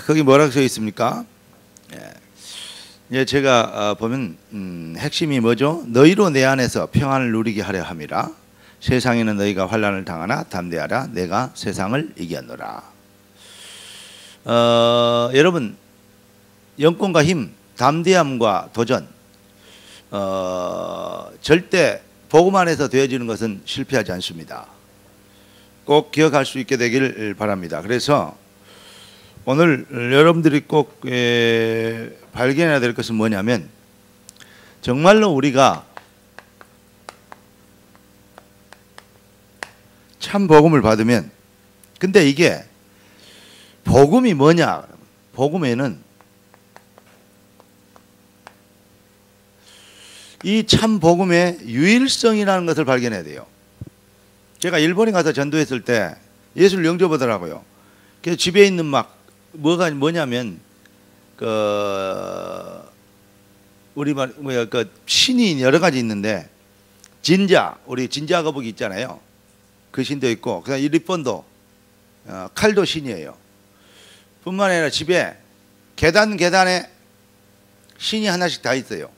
거기 뭐라고 써 있습니까? 예. 예, 제가 보면 핵심이 뭐죠? 너희로 내 안에서 평안을 누리게 하려 함이라. 세상에는 너희가 환난을 당하나 담대하라. 내가 세상을 이겼노라. 여러분, 영권과 힘, 담대함과 도전, 절대 복음 안에서 되어지는 것은 실패하지 않습니다. 꼭 기억할 수 있게 되길 바랍니다. 그래서 오늘 여러분들이 꼭 발견해야 될 것은 뭐냐면, 정말로 우리가 참 복음을 받으면, 근데 이게 복음이 뭐냐? 복음에는 이 참 복음의 유일성이라는 것을 발견해야 돼요. 제가 일본에 가서 전도했을 때 예수를 영접하더라고요. 그래서 집에 있는 뭐냐면 우리 신이 여러 가지 있는데, 우리 진자 거북이 있잖아요. 그 신도 있고, 그다음 일본도 칼도 신이에요. 뿐만 아니라 집에 계단에 신이 하나씩 다 있어요.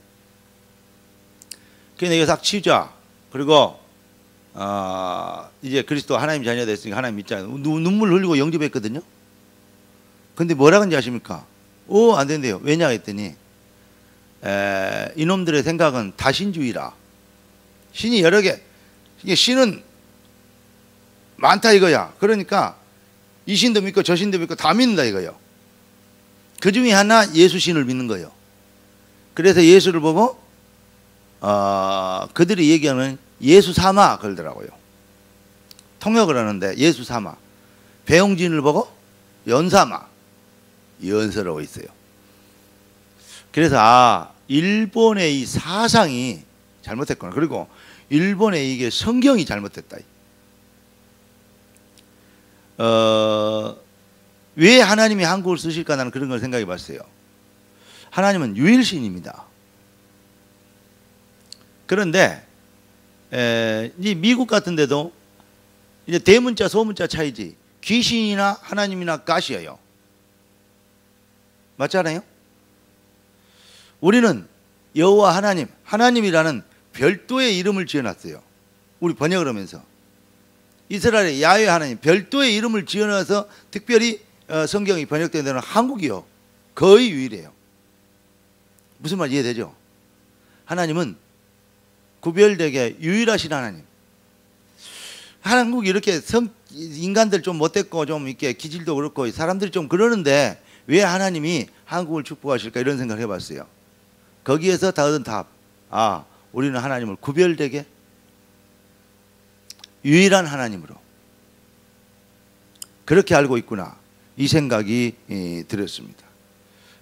그래서 이거 싹 치우자. 그리고 이제 그리스도 하나님 자녀 됐으니까 하나님 믿자. 눈물 흘리고 영접했거든요. 근데 뭐라고 하는지 아십니까? 안 된대요. 왜냐 했더니 이놈들의 생각은 다신주의라. 신이 여러 개, 이게 신은 많다 이거야. 그러니까 이 신도 믿고 저 신도 믿고 다 믿는다 이거예요. 그 중에 하나 예수신을 믿는 거예요. 그래서 예수를 보고 그들이 얘기하는 예수 삼아 그러더라고요. 통역을 하는데 예수 삼아. 배용진을 보고 연삼아. 연서라고 있어요. 그래서 일본의 이 사상이 잘못됐구나. 그리고 일본의 이게 성경이 잘못됐다. 왜 하나님이 한국을 쓰실까? 나는 그런 걸 생각해 봤어요. 하나님은 유일신입니다. 그런데 이 미국 같은 데도 이제 대문자 소문자 차이지, 귀신이나 하나님이나 가시예요. 맞잖아요? 우리는 여호와 하나님이라는 별도의 이름을 지어놨어요. 우리 번역을 하면서 이스라엘의 야훼 하나님, 별도의 이름을 지어놔서 특별히 성경이 번역된 데는 한국이요. 거의 유일해요. 무슨 말 이해되죠? 하나님은 구별되게 유일하신 하나님. 한국이 이렇게 인간들 좀 못됐고 좀 이렇게 기질도 그렇고 사람들이 좀 그러는데 왜 하나님이 한국을 축복하실까? 이런 생각을 해봤어요. 거기에서 다 얻은 답. 우리는 하나님을 구별되게 유일한 하나님으로 그렇게 알고 있구나, 이 생각이 들었습니다.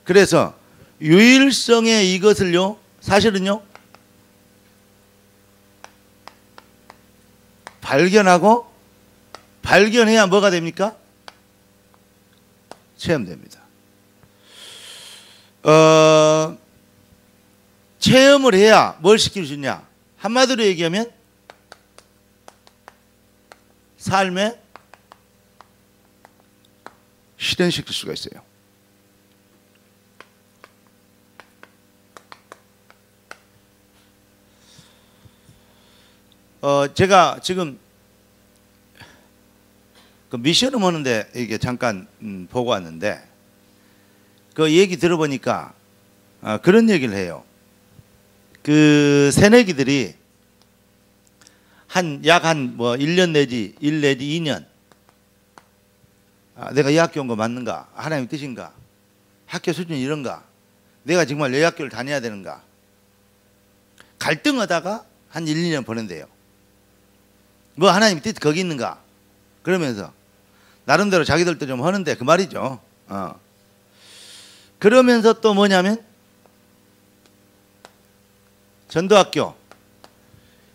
그래서 유일성의 이것을요, 사실은요, 발견해야 뭐가 됩니까? 체험됩니다. 체험을 해야 뭘 시킬 수 있냐? 한마디로 얘기하면 삶에 실현시킬 수가 있어요. 제가 지금 그 미션을 하는데 이게 잠깐 보고 왔는데, 그 얘기 들어보니까 그런 얘기를 해요. 그 새내기들이 약 1년 내지 1 내지 2년 내가 이 학교 온 거 맞는가? 하나님의 뜻인가? 학교 수준이 이런가? 내가 정말 이 학교를 다녀야 되는가? 갈등하다가 한 1, 2년 보낸대요. 뭐 하나님의 뜻이 거기 있는가? 그러면서 나름대로 자기들도 좀 하는데 그 말이죠. 그러면서 또 뭐냐면 전도학교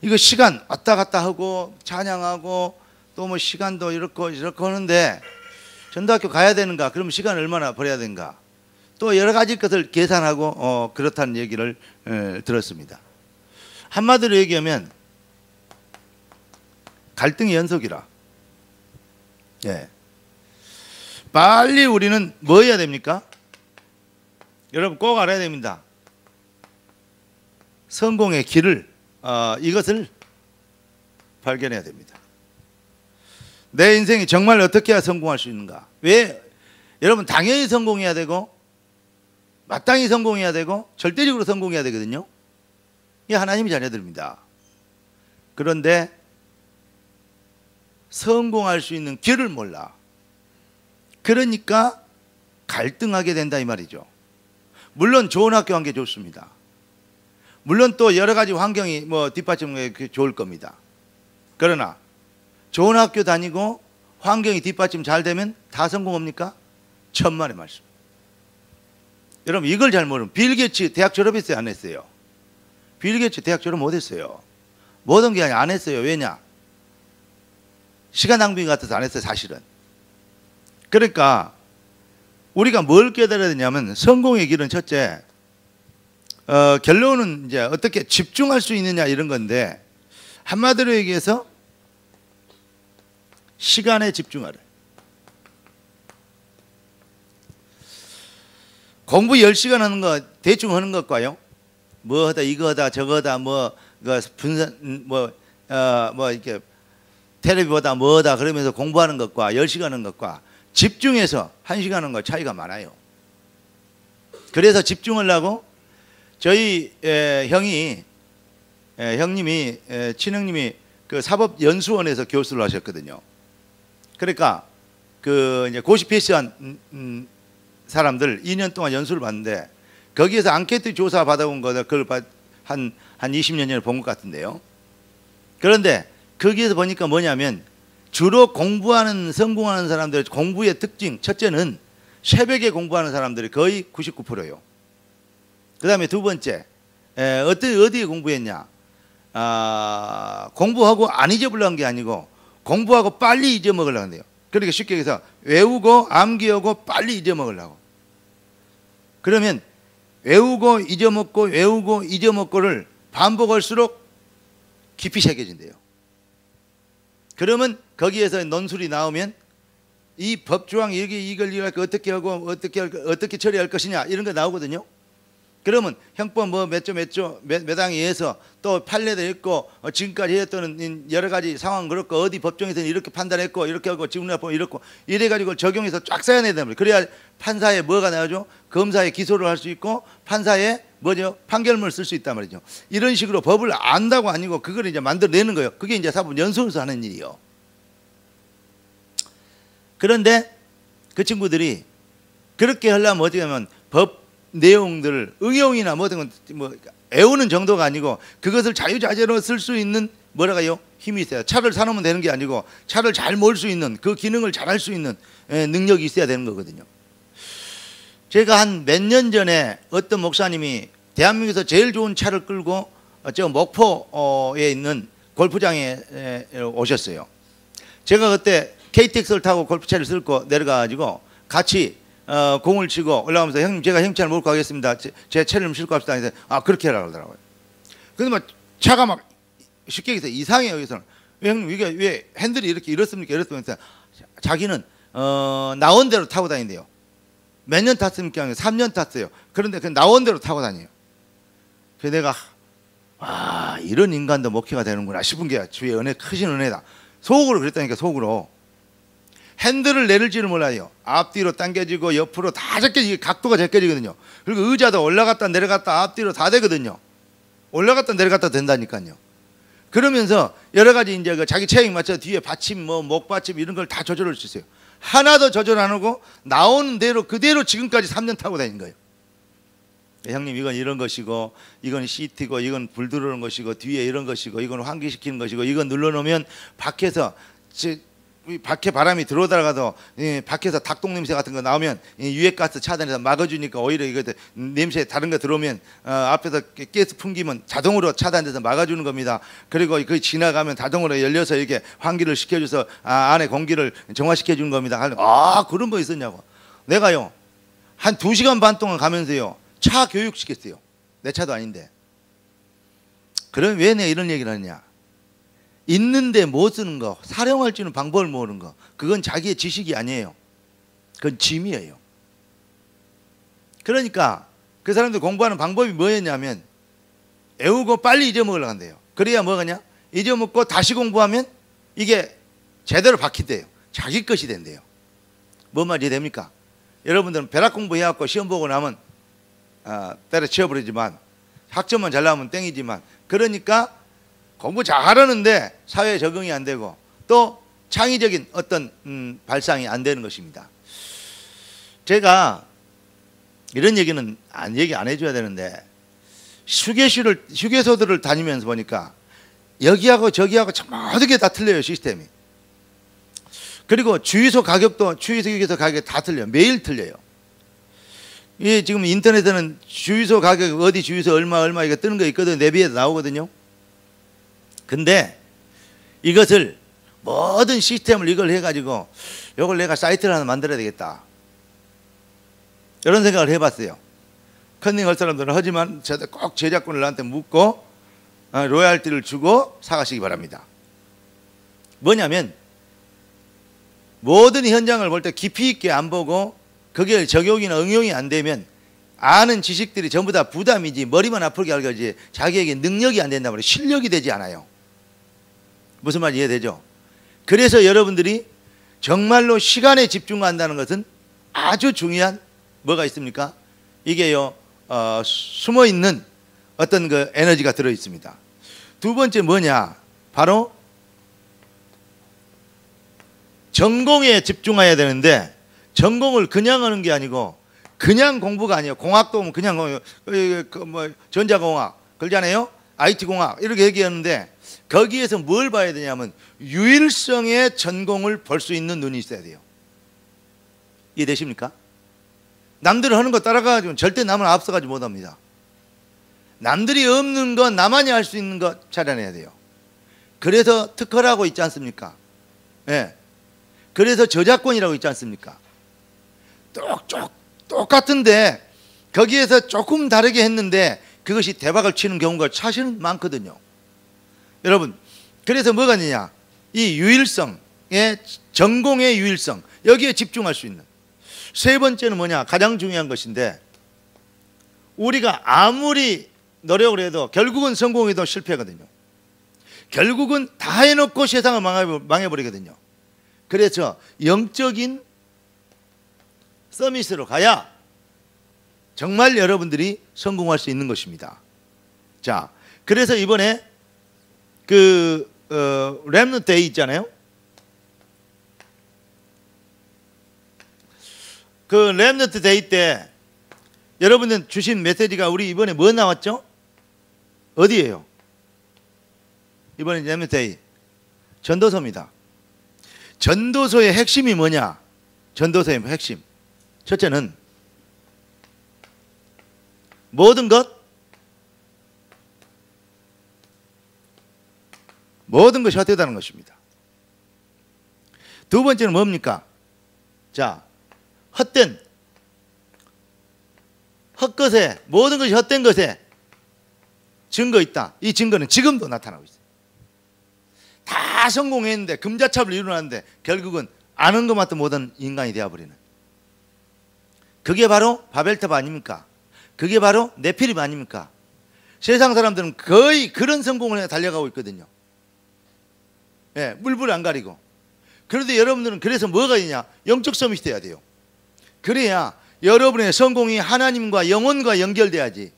이거 시간 왔다 갔다 하고 찬양하고 또 뭐 시간도 이렇고 하는데 전도학교 가야 되는가? 그러면 시간 얼마나 버려야 되는가? 또 여러 가지 것을 계산하고 그렇다는 얘기를 들었습니다. 한마디로 얘기하면 갈등의 연속이라. 예. 빨리 우리는 뭐 해야 됩니까? 여러분 꼭 알아야 됩니다. 성공의 길을 이것을 발견해야 됩니다. 내 인생이 정말 어떻게 해야 성공할 수 있는가? 왜? 여러분 당연히 성공해야 되고 마땅히 성공해야 되고 절대적으로 성공해야 되거든요. 이게 하나님의 자녀들입니다. 그런데 성공할 수 있는 길을 몰라. 그러니까 갈등하게 된다 이 말이죠. 물론 좋은 학교 간 게 좋습니다. 물론 또 여러 가지 환경이 뭐 뒷받침에 좋을 겁니다. 그러나 좋은 학교 다니고 환경이 뒷받침 잘 되면 다 성공합니까? 천만의 말씀. 여러분 이걸 잘 모르면 빌 게이츠 대학 졸업했어요 안 했어요? 빌 게이츠 대학 졸업 못했어요. 모든 게 아니라 안 했어요. 왜냐? 시간 낭비 같아서 안 했어요 사실은. 그러니까 우리가 뭘 깨달아야 되냐면 성공의 길은 첫째 결론은 이제 어떻게 집중할 수 있느냐 이런 건데 한마디로 얘기해서 시간에 집중하라. 공부 10시간 하는 거 대충 하는 것과요. 뭐 하다 이거 하다 저거 하다 뭐 분산 뭐 이렇게 텔레비 보다 뭐 하다 그러면서 공부하는 것과 10시간 하는 것과 집중해서 1시간 하는 거 차이가 많아요. 그래서 집중하려고 저희 형님이 친형님이 그 사법연수원에서 교수를 하셨거든요. 그러니까 그 이제 고시 패스한 사람들 2년 동안 연수를 받는데 거기에서 앙케이트 조사 받아온 거다 그걸 한 20년 전에 본 것 같은데요. 그런데 거기에서 보니까 뭐냐면 주로 공부하는 성공하는 사람들의 공부의 특징 첫째는 새벽에 공부하는 사람들이 거의 99%예요. 그 다음에 두 번째 어디에 공부했냐? 공부하고 안 잊어버리는 게 아니고 공부하고 빨리 잊어먹으려고 한대요. 그러니까 쉽게 얘기해서 외우고 암기하고 빨리 잊어먹으려고. 그러면 외우고 잊어먹고를 반복할수록 깊이 새겨진대요. 그러면 거기에서 논술이 나오면 이 법조항 이걸 어떻게 하고 어떻게 처리할 것이냐 이런 거 나오거든요. 그러면 형법 뭐 몇 항에 의해서 또 판례도 있고 지금까지 했던 여러 가지 상황 그렇고 어디 법정에서는 이렇게 판단했고 이렇게 하고 지문화법 이렇고 이래가지고 적용해서 쫙 써야 됩니다. 그래야 판사에 뭐가 나오죠? 검사에 기소를 할 수 있고 판사에 뭐죠? 판결문을 쓸 수 있단 말이죠. 이런 식으로 법을 안다고 아니고 그걸 이제 만들어내는 거예요. 그게 이제 사법연수원에서 하는 일이요. 그런데 그 친구들이 그렇게 하려면 어떻게 하면 법 내용들을 응용이나 뭐든 뭐 애우는 정도가 아니고 그것을 자유자재로 쓸 수 있는 뭐라고요? 힘이 있어야 차를 사놓으면 되는 게 아니고 차를 잘 몰 수 있는 그 기능을 잘 할 수 있는 능력이 있어야 되는 거거든요. 제가 한 몇 년 전에 어떤 목사님이 대한민국에서 제일 좋은 차를 끌고 저 목포에 있는 골프장에 오셨어요. 제가 그때 KTX를 타고 골프차를 쓸고 내려가가지고 같이 공을 치고 올라가면서 형님 제가 형 차를 몰고 가겠습니다. 제 차를 좀 싣고 갑시다. 그래서 그렇게 하라고 그러더라고요. 근데 막 차가 막 쉽게 얘기해서 이상해요. 여기서는 형님 이게 왜 핸들이 이렇습니까? 이렇습니까? 자기는 나온 대로 타고 다닌대요. 몇 년 탔습니까? 3년 탔어요. 그런데 그 나온 대로 타고 다녀요. 그래서 내가 이런 인간도 목회가 되는구나 싶은 게 주의 은혜 크신 은혜다. 속으로 그랬다니까 속으로. 핸들을 내릴지를 몰라요. 앞뒤로 당겨지고 옆으로 다 제껴지고 각도가 제껴지거든요. 그리고 의자도 올라갔다 내려갔다 앞뒤로 다 되거든요. 올라갔다 내려갔다 된다니까요. 그러면서 여러 가지 이제 그 자기 체형에 맞춰 뒤에 받침 뭐 목 받침 이런 걸 다 조절할 수 있어요. 하나도 조절 안 하고 나오는 대로 그대로 지금까지 3년 타고 다닌 거예요. 형님 이건 이런 것이고 이건 시트고 이건 불 들어오는 것이고 뒤에 이런 것이고 이건 환기시키는 것이고 이건 눌러놓으면 밖에서 밖에 바람이 들어오다가도 밖에서 닭똥 냄새 같은 거 나오면 유해가스 차단해서 막아주니까 오히려 이거 냄새 다른 거 들어오면 앞에서 가스 풍기면 자동으로 차단돼서 막아주는 겁니다. 그리고 그 지나가면 자동으로 열려서 이렇게 환기를 시켜줘서 안에 공기를 정화시켜 주는 겁니다. 그런 거 있었냐고. 내가요 한 2시간 반 동안 가면서요 차 교육 시켰어요. 내 차도 아닌데. 그럼 왜 내가 이런 얘기를 하느냐? 있는데 못 쓰는 거, 사용할 수 있는 방법을 모르는 거, 그건 자기의 지식이 아니에요. 그건 짐이에요. 그러니까 그 사람들 공부하는 방법이 뭐였냐면 외우고 빨리 잊어먹으려고 한대요. 그래야 뭐가냐? 잊어먹고 다시 공부하면 이게 제대로 박힌대요. 자기 것이 된대요. 뭔 말이 됩니까? 여러분들은 벼락 공부해갖고 시험 보고 나면 때려치워버리지만 학점만 잘 나오면 땡이지만, 그러니까 공부 잘하는데 사회에 적응이 안 되고 또 창의적인 어떤 발상이 안 되는 것입니다. 제가 이런 얘기는 얘기 안 해줘야 되는데, 휴게소들을 다니면서 보니까 여기하고 저기하고 참 모든 게 다 틀려요, 시스템이. 그리고 주유소 가격도 주유소 휴게소 가격이 다 틀려요. 매일 틀려요. 이 지금 인터넷에는 주유소 가격 어디 주유소 얼마 이거 뜨는 거 있거든요. 내비에도 나오거든요. 근데 이것을 모든 시스템을 이걸 해가지고 이걸 내가 사이트를 하나 만들어야 되겠다, 이런 생각을 해봤어요. 컨닝 할 사람들은 하지만 저도 꼭 제작권을 나한테 묻고 로얄티를 주고 사가시기 바랍니다. 뭐냐면 모든 현장을 볼 때 깊이 있게 안 보고 그게 적용이나 응용이 안 되면 아는 지식들이 전부 다 부담이지, 머리만 아프게 알거지 자기에게 능력이 안 된단 말이에요. 실력이 되지 않아요. 무슨 말인지 이해되죠? 그래서 여러분들이 정말로 시간에 집중한다는 것은 아주 중요한 뭐가 있습니까? 이게요, 숨어있는 어떤 그 에너지가 들어있습니다. 두 번째 뭐냐? 바로 전공에 집중해야 되는데, 전공을 그냥 하는 게 아니고 그냥 공부가 아니에요. 공학도 보면 그냥 뭐 전자공학 그러잖아요. IT공학 이렇게 얘기하는데 거기에서 뭘 봐야 되냐면 유일성의 전공을 볼 수 있는 눈이 있어야 돼요. 이해되십니까? 남들이 하는 거 따라가가지고 절대 남을 앞서가지 못합니다. 남들이 없는 거 나만이 할 수 있는 거 찾아내야 돼요. 그래서 특허라고 있지 않습니까? 예. 그래서 저작권이라고 있지 않습니까? 똑같은데 거기에서 조금 다르게 했는데 그것이 대박을 치는 경우가 사실은 많거든요. 여러분, 그래서 뭐가 있느냐? 이 유일성의, 전공의 유일성, 여기에 집중할 수 있는. 세 번째는 뭐냐? 가장 중요한 것인데, 우리가 아무리 노력을 해도 결국은 성공해도 실패거든요. 결국은 다 해놓고 세상을 망해버리거든요. 그래서 영적인 서밋으로 가야 정말 여러분들이 성공할 수 있는 것입니다. 자, 그래서 이번에 그 렘넌트 데이 있잖아요. 그 렘넌트 데이 때 여러분들 주신 메시지가 우리 이번에 뭐 나왔죠? 어디예요? 이번에 렘넌트 데이 전도서입니다. 전도서의 핵심이 뭐냐? 전도서의 핵심, 첫째는 모든 것이 헛되다는 것입니다. 두 번째는 뭡니까? 자, 헛것에, 모든 것이 헛된 것에 증거 있다. 이 증거는 지금도 나타나고 있어요. 다 성공했는데, 금자탑을 이루었는데 결국은 아는 것만도 못한 인간이 되어버리는, 그게 바로 바벨탑 아닙니까? 그게 바로 네피림 아닙니까? 세상 사람들은 거의 그런 성공을 해 달려가고 있거든요. 예, 물불 안 가리고. 그런데 여러분들은 그래서 뭐가 있냐? 영적 서밋이 돼야 돼요. 그래야 여러분의 성공이 하나님과 영혼과 연결돼야지.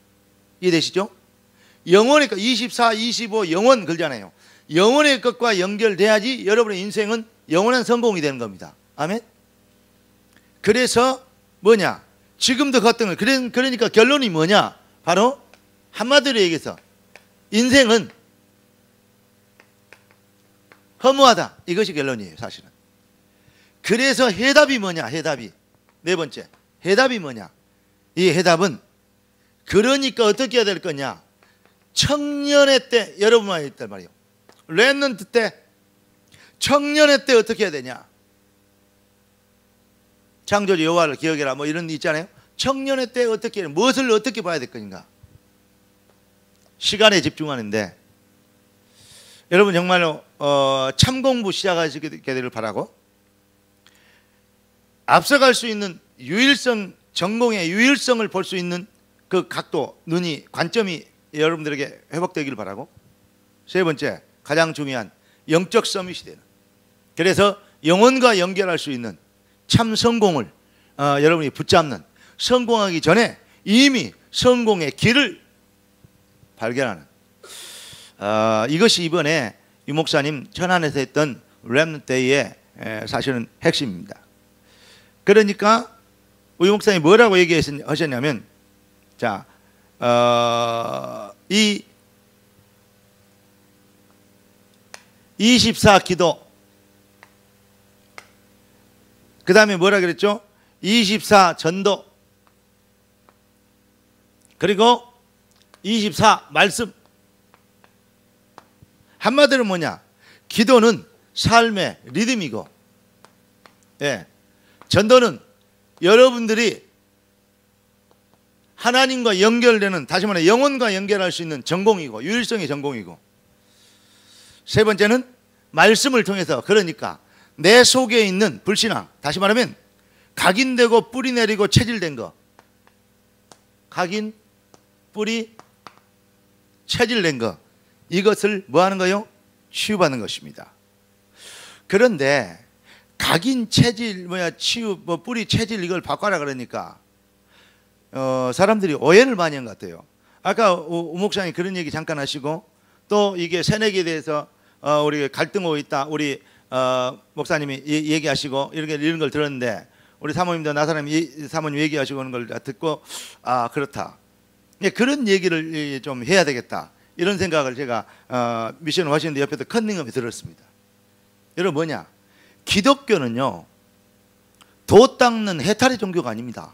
이해되시죠? 영혼의 것, 24, 25 영혼 그러잖아요. 영혼의 것과 연결돼야지 여러분의 인생은 영원한 성공이 되는 겁니다. 아멘? 그래서 뭐냐? 지금도 걷던 거. 그러니까 결론이 뭐냐? 바로 한마디로 얘기해서 인생은 허무하다. 이것이 결론이에요, 사실은. 그래서 해답이 뭐냐? 해답이 네 번째. 해답이 뭐냐? 이 해답은, 그러니까 어떻게 해야 될 거냐? 청년의 때 여러분만 있단 말이에요. 렘넌트 때, 청년의 때 어떻게 해야 되냐? 창조주 여호와를 기억해라 뭐 이런 데 있잖아요. 청년의 때 어떻게 해야, 무엇을 어떻게 봐야 될 것인가? 시간에 집중하는데 여러분 정말로 참공부 시작하시게 되기를 바라고, 앞서갈 수 있는 유일성, 전공의 유일성을 볼 수 있는 그 각도, 눈이, 관점이 여러분들에게 회복되기를 바라고, 세 번째, 가장 중요한 영적 서밋이 되는, 그래서 영혼과 연결할 수 있는 참 성공을 여러분이 붙잡는, 성공하기 전에 이미 성공의 길을 발견하는, 이것이 이번에 유 목사님 천안에서 했던 렘넌트 데이의 사실은 핵심입니다. 그러니까 유 목사님이 뭐라고 얘기하셨냐면, 자, 이 24 기도, 그 다음에 뭐라 그랬죠? 24 전도, 그리고 24 말씀. 한마디로 뭐냐? 기도는 삶의 리듬이고, 예, 전도는 여러분들이 하나님과 연결되는, 다시 말해 영혼과 연결할 수 있는 전공이고, 유일성의 전공이고, 세 번째는 말씀을 통해서, 그러니까 내 속에 있는 불신앙, 다시 말하면 각인되고 뿌리 내리고 체질된 거, 각인, 뿌리, 체질된 거, 이것을 뭐 하는 거요? 치유받는 것입니다. 그런데 각인, 체질, 치유, 뿌리, 체질 이걸 바꿔라 그러니까 사람들이 오해를 많이 한 것 같아요. 아까 우 목사님 그런 얘기 잠깐 하시고, 또 이게 새내기에 대해서 우리 갈등하고 있다, 우리 목사님이 얘기하시고 이런 걸 들었는데, 우리 사모님도 나사님 사모님 얘기하시고 하는 걸 듣고, 아 그렇다, 그런 얘기를 좀 해야 되겠다, 이런 생각을 제가 미션 워싱턴 옆에서 컨닝엄에 들었습니다. 여러분 뭐냐? 기독교는요 도 닦는 해탈의 종교가 아닙니다.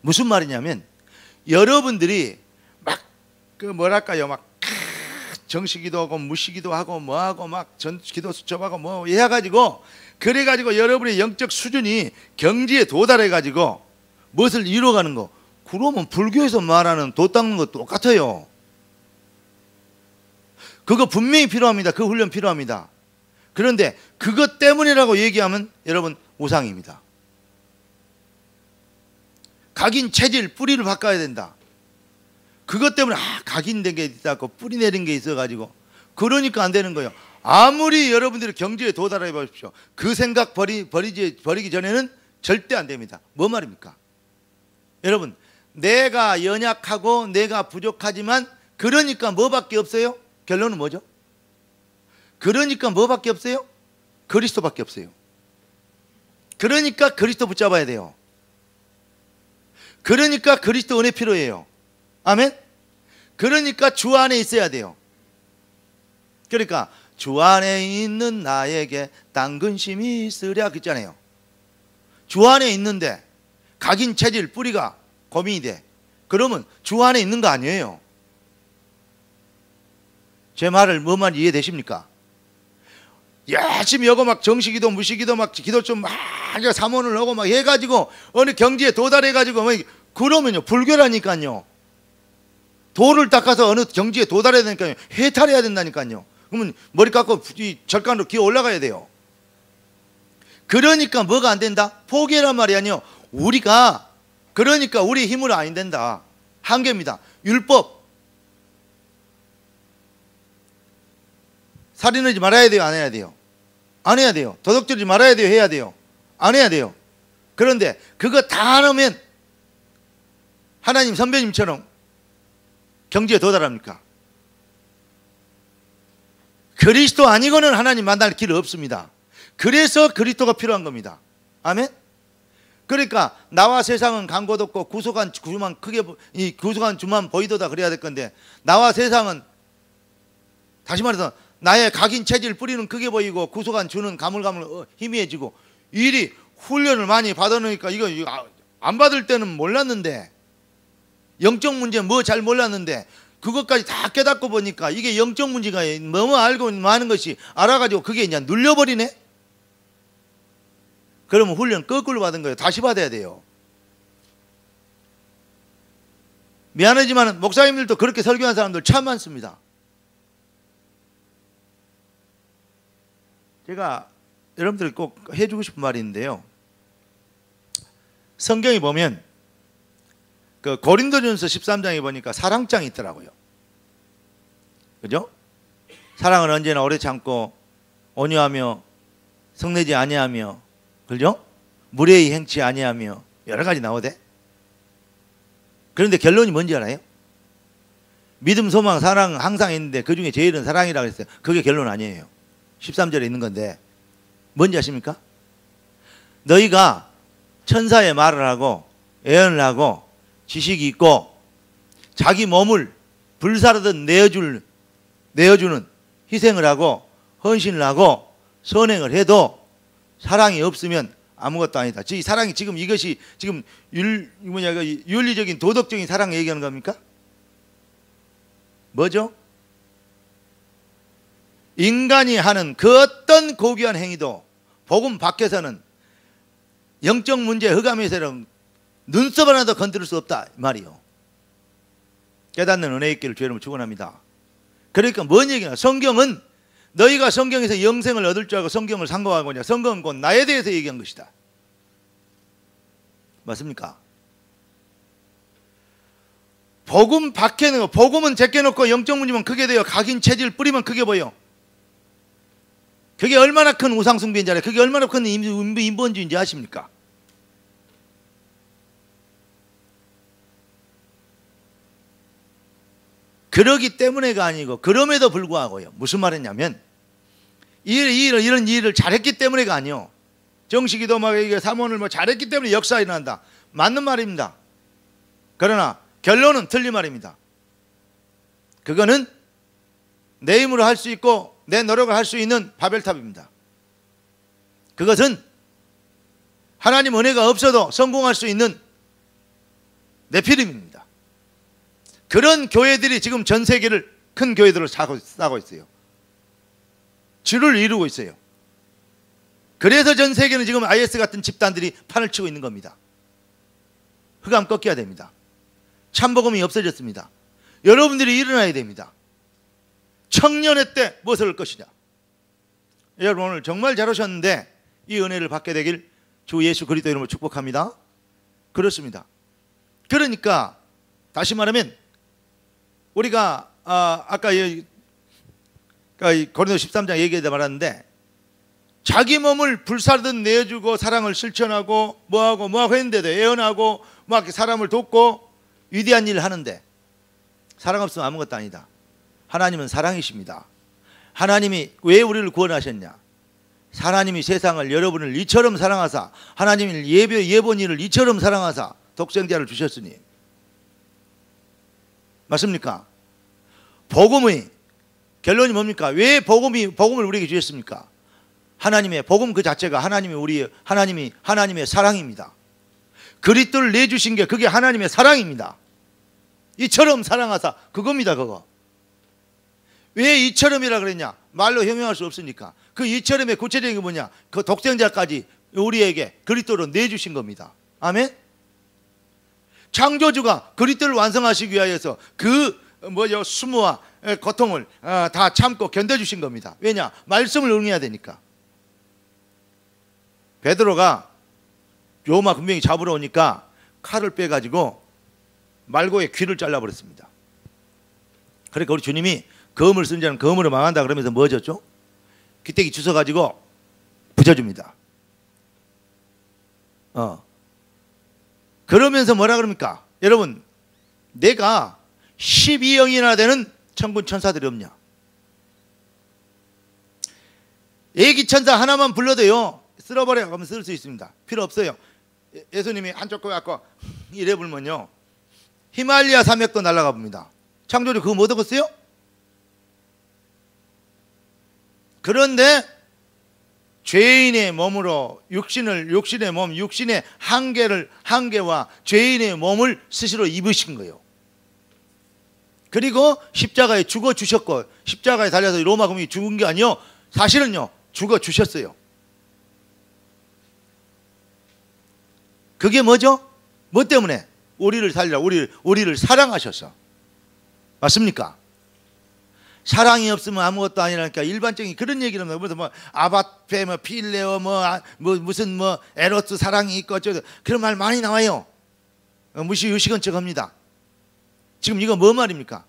무슨 말이냐면, 여러분들이 막 그 뭐랄까요, 막 정시기도 하고 무시기도 하고 뭐하고 막 전기도 수첩하고 뭐 해가지고, 그래가지고 여러분의 영적 수준이 경지에 도달해가지고 무엇을 이루어가는 거, 그러면 불교에서 말하는 도 닦는 거 똑같아요. 그거 분명히 필요합니다. 그 훈련 필요합니다. 그런데 그것 때문이라고 얘기하면 여러분 우상입니다. 각인, 체질, 뿌리를 바꿔야 된다. 그것 때문에 각인된 게 있다고 뿌리 내린 게 있어가지고, 그러니까 안 되는 거예요. 아무리 여러분들이 경지에 도달해 보십시오, 그 생각 버리기 전에는 절대 안 됩니다. 뭐 말입니까? 여러분, 내가 연약하고 내가 부족하지만, 그러니까 뭐밖에 없어요? 결론은 뭐죠? 그러니까 뭐밖에 없어요? 그리스도밖에 없어요. 그러니까 그리스도 붙잡아야 돼요. 그러니까 그리스도 은혜 필요해요. 아멘? 그러니까 주 안에 있어야 돼요. 그러니까 주 안에 있는 나에게 딴 근심이 있으랴 그랬잖아요. 주 안에 있는데 각인, 체질, 뿌리가 고민이 돼. 그러면 주 안에 있는 거 아니에요. 제 말을 뭐 말 이해되십니까? 열심히 하고 막 정시기도 무시기도 막 기도 좀 막 사모를 하고 막 해가지고 어느 경지에 도달해가지고 그러면요 불교라니까요. 도를 닦아서 어느 경지에 도달해야 되니까요. 해탈해야 된다니까요. 그러면 머리 깎고 절간으로 기어 올라가야 돼요. 그러니까 뭐가 안 된다? 포기란 말이 아니요. 우리가 그러니까 우리 힘으로 안 된다. 한계입니다. 율법 살인하지 말아야 돼요? 안 해야 돼요? 안 해야 돼요. 도둑질하지 말아야 돼요? 해야 돼요? 안 해야 돼요. 그런데 그거 다 안 하면 하나님 선배님처럼 경지에 도달합니까? 그리스도 아니고는 하나님 만날 길이 없습니다. 그래서 그리스도가 필요한 겁니다. 아멘? 그러니까 나와 세상은 간곳 없고 구속한 주만 크게 이 구속한 주만 보이도다 그래야 될 건데, 나와 세상은 다시 말해서 나의 각인, 체질, 뿌리는 크게 보이고 구속한 주는 가물가물 희미해지고, 일이 훈련을 많이 받아놓으니까 이거 안 받을 때는 몰랐는데, 영적 문제 뭐 잘 몰랐는데 그것까지 다 깨닫고 보니까 이게 영적 문제가 너무 알고 많은 것이 알아가지고 그게 이제 눌려버리네. 그러면 훈련 거꾸로 받은 거예요. 다시 받아야 돼요. 미안하지만 목사님들도 그렇게 설교한 사람들 참 많습니다. 제가 여러분들 꼭 해주고 싶은 말이 있는데요. 성경에 보면 그 고린도전서 13장에 보니까 사랑장이 있더라고요. 그죠? 사랑은 언제나 오래 참고 온유하며 성내지 아니하며, 그죠? 무례히 행치 아니하며, 여러 가지 나오대. 그런데 결론이 뭔지 알아요? 믿음, 소망, 사랑 항상 있는데 그 중에 제일은 사랑이라고 했어요. 그게 결론 아니에요. 13절에 있는 건데 뭔지 아십니까? 너희가 천사의 말을 하고 예언을 하고 지식이 있고 자기 몸을 불사르듯 내어주는 희생을 하고 헌신을 하고 선행을 해도 사랑이 없으면 아무것도 아니다. 이 사랑이 지금 이것이 지금 윤리적인 도덕적인 사랑 얘기하는 겁니까? 뭐죠? 인간이 하는 그 어떤 고귀한 행위도 복음 밖에서는 영적 문제 흑암에서는 눈썹 하나도 건드릴 수 없다 말이요. 깨닫는 은혜 있기를 주의 이름으로 축원합니다. 그러니까 뭔 얘기냐? 성경은 너희가 성경에서 영생을 얻을 줄 알고 성경을 상고하고냐? 성경은 곧 나에 대해서 얘기한 것이다. 맞습니까? 복음 밖에는, 복음은 제껴놓고 영적 문제만 크게 돼요. 각인 체질 뿌리면 크게 보여. 그게 얼마나 큰 우상숭배인지 알아요? 그게 얼마나 큰 인본주의인지 아십니까? 그러기 때문에가 아니고 그럼에도 불구하고요. 무슨 말이냐면 이런 일을 잘했기 때문에가 아니요. 정식이도 막 사모를 뭐 잘했기 때문에 역사가 일어난다. 맞는 말입니다. 그러나 결론은 틀린 말입니다. 그거는 내 힘으로 할 수 있고 내 노력을 할 수 있는 바벨탑입니다. 그것은 하나님 은혜가 없어도 성공할 수 있는 네피림입니다. 그런 교회들이 지금 전 세계를 큰 교회들을 싸고 있어요. 주를 이루고 있어요. 그래서 전 세계는 지금 IS 같은 집단들이 판을 치고 있는 겁니다. 흑암 꺾여야 됩니다. 참복음이 없어졌습니다. 여러분들이 일어나야 됩니다. 청년의 때 무엇을 할 것이냐. 여러분 오늘 정말 잘 오셨는데 이 은혜를 받게 되길 주 예수 그리스도 이름으로 축복합니다. 그렇습니다. 그러니까 다시 말하면 우리가 아까 고린도 13장 얘기하다 말았는데 자기 몸을 불사르듯 내어주고 사랑을 실천하고 뭐하고 했는데도 예언하고 막 사람을 돕고 위대한 일을 하는데 사랑 없으면 아무것도 아니다. 하나님은 사랑이십니다. 하나님이 왜 우리를 구원하셨냐? 하나님이 세상을 여러분을 이처럼 사랑하사 하나님이 예본이를 이처럼 사랑하사 독생자를 주셨으니 맞습니까? 복음의 결론이 뭡니까? 왜 복음을 우리에게 주셨습니까? 하나님의 복음 그 자체가 하나님의 사랑입니다. 그리스도를 내주신 게 그게 하나님의 사랑입니다. 이처럼 사랑하사 그겁니다. 그거. 왜 이처럼이라 그랬냐? 말로 형용할 수 없으니까. 그 이처럼의 구체적인 게 뭐냐? 그 독생자까지 우리에게 그리스도로 내주신 겁니다. 아멘? 창조주가 그리스도를 완성하시기 위하여서 수모와 고통을 다 참고 견뎌주신 겁니다. 왜냐? 말씀을 응해야 되니까. 베드로가 로마 군병이 잡으러 오니까 칼을 빼가지고 말고의 귀를 잘라버렸습니다. 그러니까 우리 주님이 검을 쓴 자는 검으로 망한다 그러면서 뭐 줬죠? 귀때기 주워가지고 붙여줍니다. 그러면서 뭐라 그럽니까? 여러분 내가 12영이나 되는 천군 천사들이 없냐? 애기 천사 하나만 불러도요 쓸어버려 가면 쓸 수 있습니다. 필요 없어요. 예수님이 한쪽 거 갖고 이래 불면요 히말리아 산맥도 날아가 봅니다. 창조주 그거 못 얻었어요? 그런데 죄인의 몸으로 육신의 몸, 육신의 한계와 죄인의 몸을 스스로 입으신 거예요. 그리고 십자가에 죽어 주셨고 십자가에 달려서 로마 군병이 죽은 게 아니요 사실은요 죽어 주셨어요. 그게 뭐죠? 뭐 때문에? 우리를 살리라 우리를 사랑하셔서. 맞습니까? 사랑이 없으면 아무것도 아니라니까 일반적인 그런 얘기를 합니다. 무슨 뭐 아바페 뭐 필레오 무슨 뭐 에로스 사랑이 있고 어쩌고 그런 말 많이 나와요. 무시 의식은 척합니다. 지금 이거 뭐 말입니까?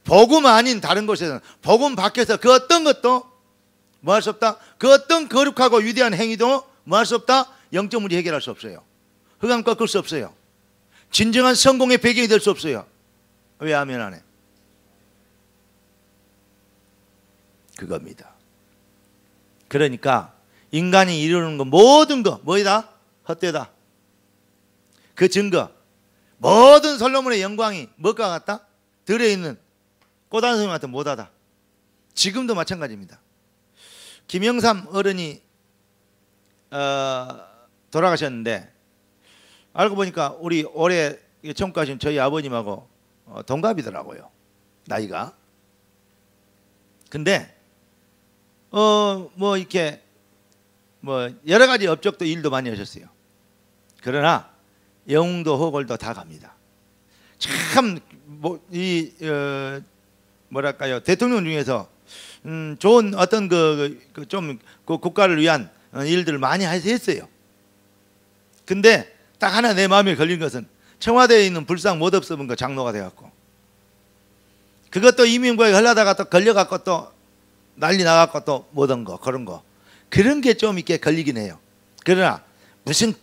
복음 아닌 다른 곳에서는 복음 밖에서 그 어떤 것도 뭐 할 수 없다. 그 어떤 거룩하고 위대한 행위도 뭐 할 수 없다. 영적 문제 해결할 수 없어요. 흑암 꺾을 수 없어요. 진정한 성공의 배경이 될 수 없어요. 왜 아멘 안 해? 그겁니다. 그러니까 인간이 이루는 거 모든 거 뭐이다? 헛되다. 그 증거 모든 솔로몬의 영광이 뭐가 같다? 들에 있는 꽃 한 송이한테 못하다. 지금도 마찬가지입니다. 김영삼 어른이 돌아가셨는데 알고 보니까 우리 올해 천국 가신 저희 아버님하고 동갑이더라고요. 나이가. 근데 뭐 이렇게 뭐 여러 가지 업적도 일도 많이 하셨어요. 그러나 영웅도 호걸도 다 갑니다. 참 뭐랄까요, 대통령 중에서 좋은 어떤 좀 그 국가를 위한 일들을 많이 했어요. 근데 딱 하나 내 마음에 걸린 것은 청와대에 있는 불상 못 없애본 거 장로가 돼갖고 그것도 이민국에 하려다가 또 걸려갖고 또 난리 나갖고 또 못한 거 그런 게 좀 이렇게 걸리긴 해요. 그러나 무슨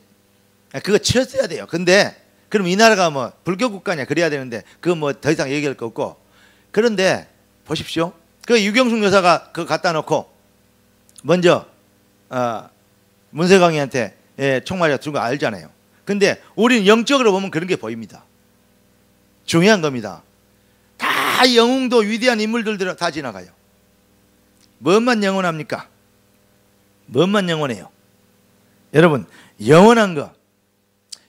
그거 치렀어야 돼요. 근데 그럼 이 나라가 뭐 불교 국가냐 그래야 되는데 그거 뭐 더 이상 얘기할 거 없고. 그런데 보십시오. 그 유경숙 여사가 그거 갖다 놓고 먼저 문세광이한테 총 맞아 죽은 거 알잖아요. 근데 우리는 영적으로 보면 그런 게 보입니다. 중요한 겁니다. 다 영웅도 위대한 인물들 다 지나가요. 뭔만 영원합니까? 뭔만 영원해요? 여러분, 영원한 거,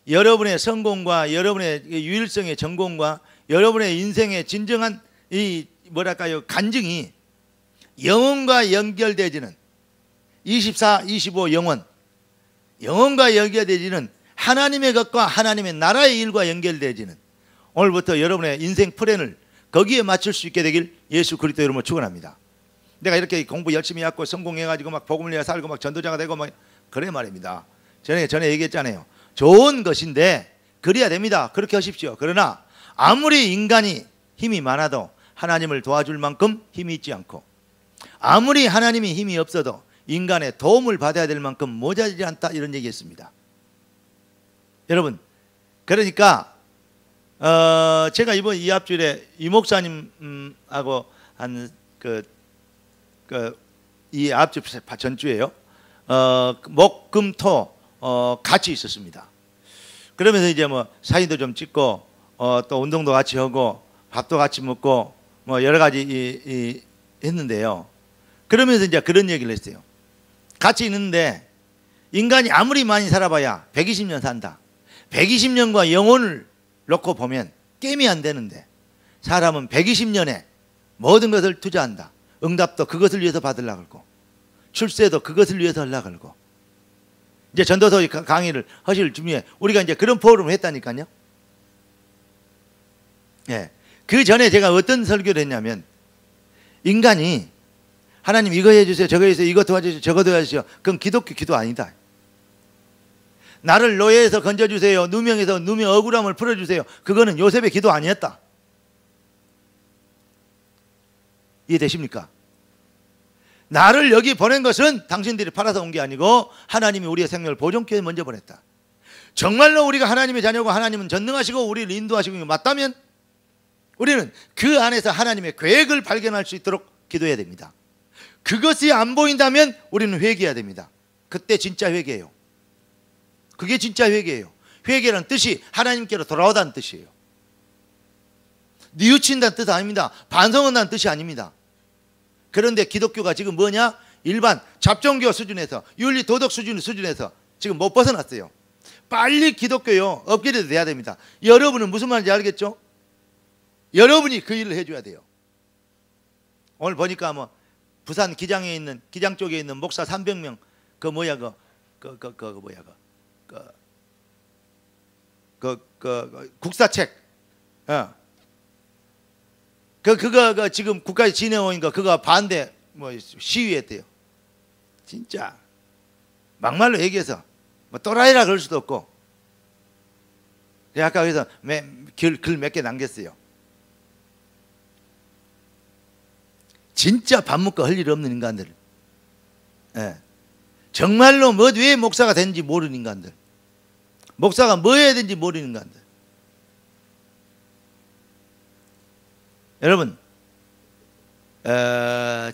여러분의 성공과 여러분의 유일성의 전공과 여러분의 인생의 진정한 이 뭐랄까요, 간증이 영혼과 연결되지는 24, 25 영혼과 연결되지는 하나님의 것과 하나님의 나라의 일과 연결되지는 오늘부터 여러분의 인생 플랜을 거기에 맞출 수 있게 되길 예수 그리스도 이름으로 축원합니다. 내가 이렇게 공부 열심히 하고 성공해가지고 막 복음을 내가 살고 막 전도자가 되고 막 그래 말입니다. 전에 얘기했잖아요. 좋은 것인데 그래야 됩니다. 그렇게 하십시오. 그러나 아무리 인간이 힘이 많아도 하나님을 도와줄 만큼 힘이 있지 않고 아무리 하나님이 힘이 없어도 인간의 도움을 받아야 될 만큼 모자라지 않다 이런 얘기했습니다. 여러분, 그러니까 제가 이번 이 앞주일에 이 목사님하고 한 이 앞주 전주에요. 목, 금, 토 같이 있었습니다. 그러면서 이제 뭐 사진도 좀 찍고 또 운동도 같이 하고 밥도 같이 먹고 뭐 여러 가지 했는데요. 그러면서 이제 그런 얘기를 했어요. 같이 있는데 인간이 아무리 많이 살아봐야 120년 산다. 120년과 영혼을 놓고 보면 게임이 안 되는데 사람은 120년에 모든 것을 투자한다. 응답도 그것을 위해서 받으려고 하고 출세도 그것을 위해서 하려고 하고 이제 전도서 강의를 하실 준비에 우리가 이제 그런 포럼을 했다니까요. 예. 그 전에 제가 어떤 설교를 했냐면 인간이 하나님 이거 해주세요 저거 해주세요 이거 도와주세요 저거 도와주세요 그건 기독교 기도 아니다. 나를 노예에서 건져주세요 누명에서 누명 억울함을 풀어주세요 그거는 요셉의 기도 아니었다. 이해되십니까? 나를 여기 보낸 것은 당신들이 팔아서 온 게 아니고 하나님이 우리의 생명을 보존기 위해 먼저 보냈다. 정말로 우리가 하나님의 자녀고 하나님은 전능하시고 우리를 인도하시고 맞다면 우리는 그 안에서 하나님의 계획을 발견할 수 있도록 기도해야 됩니다. 그것이 안 보인다면 우리는 회개해야 됩니다. 그때 진짜 회개예요. 그게 진짜 회개예요. 회개라는 뜻이 하나님께로 돌아오다는 뜻이에요. 뉘우친다는 뜻 아닙니다. 반성한다는 뜻이 아닙니다. 그런데 기독교가 지금 뭐냐? 일반 잡종교 수준에서 윤리 도덕 수준에서 지금 못 벗어났어요. 빨리 기독교요 업그레이드 돼야 됩니다. 여러분은 무슨 말인지 알겠죠? 여러분이 그 일을 해줘야 돼요. 오늘 보니까 뭐 부산 기장에 있는 기장 쪽에 있는 목사 300명 그 뭐야 국사책 그거 지금 국가에 지내오니까 그거 반대 뭐 시위했대요. 진짜 막말로 얘기해서 뭐 또라이라 그럴 수도 없고. 아까 그래서 글 몇 개 남겼어요. 진짜 밥 먹고 할 일 없는 인간들. 예. 정말로 왜 목사가 되는지 모르는 인간들. 목사가 뭐 해야 되는지 모르는 인간들. 여러분,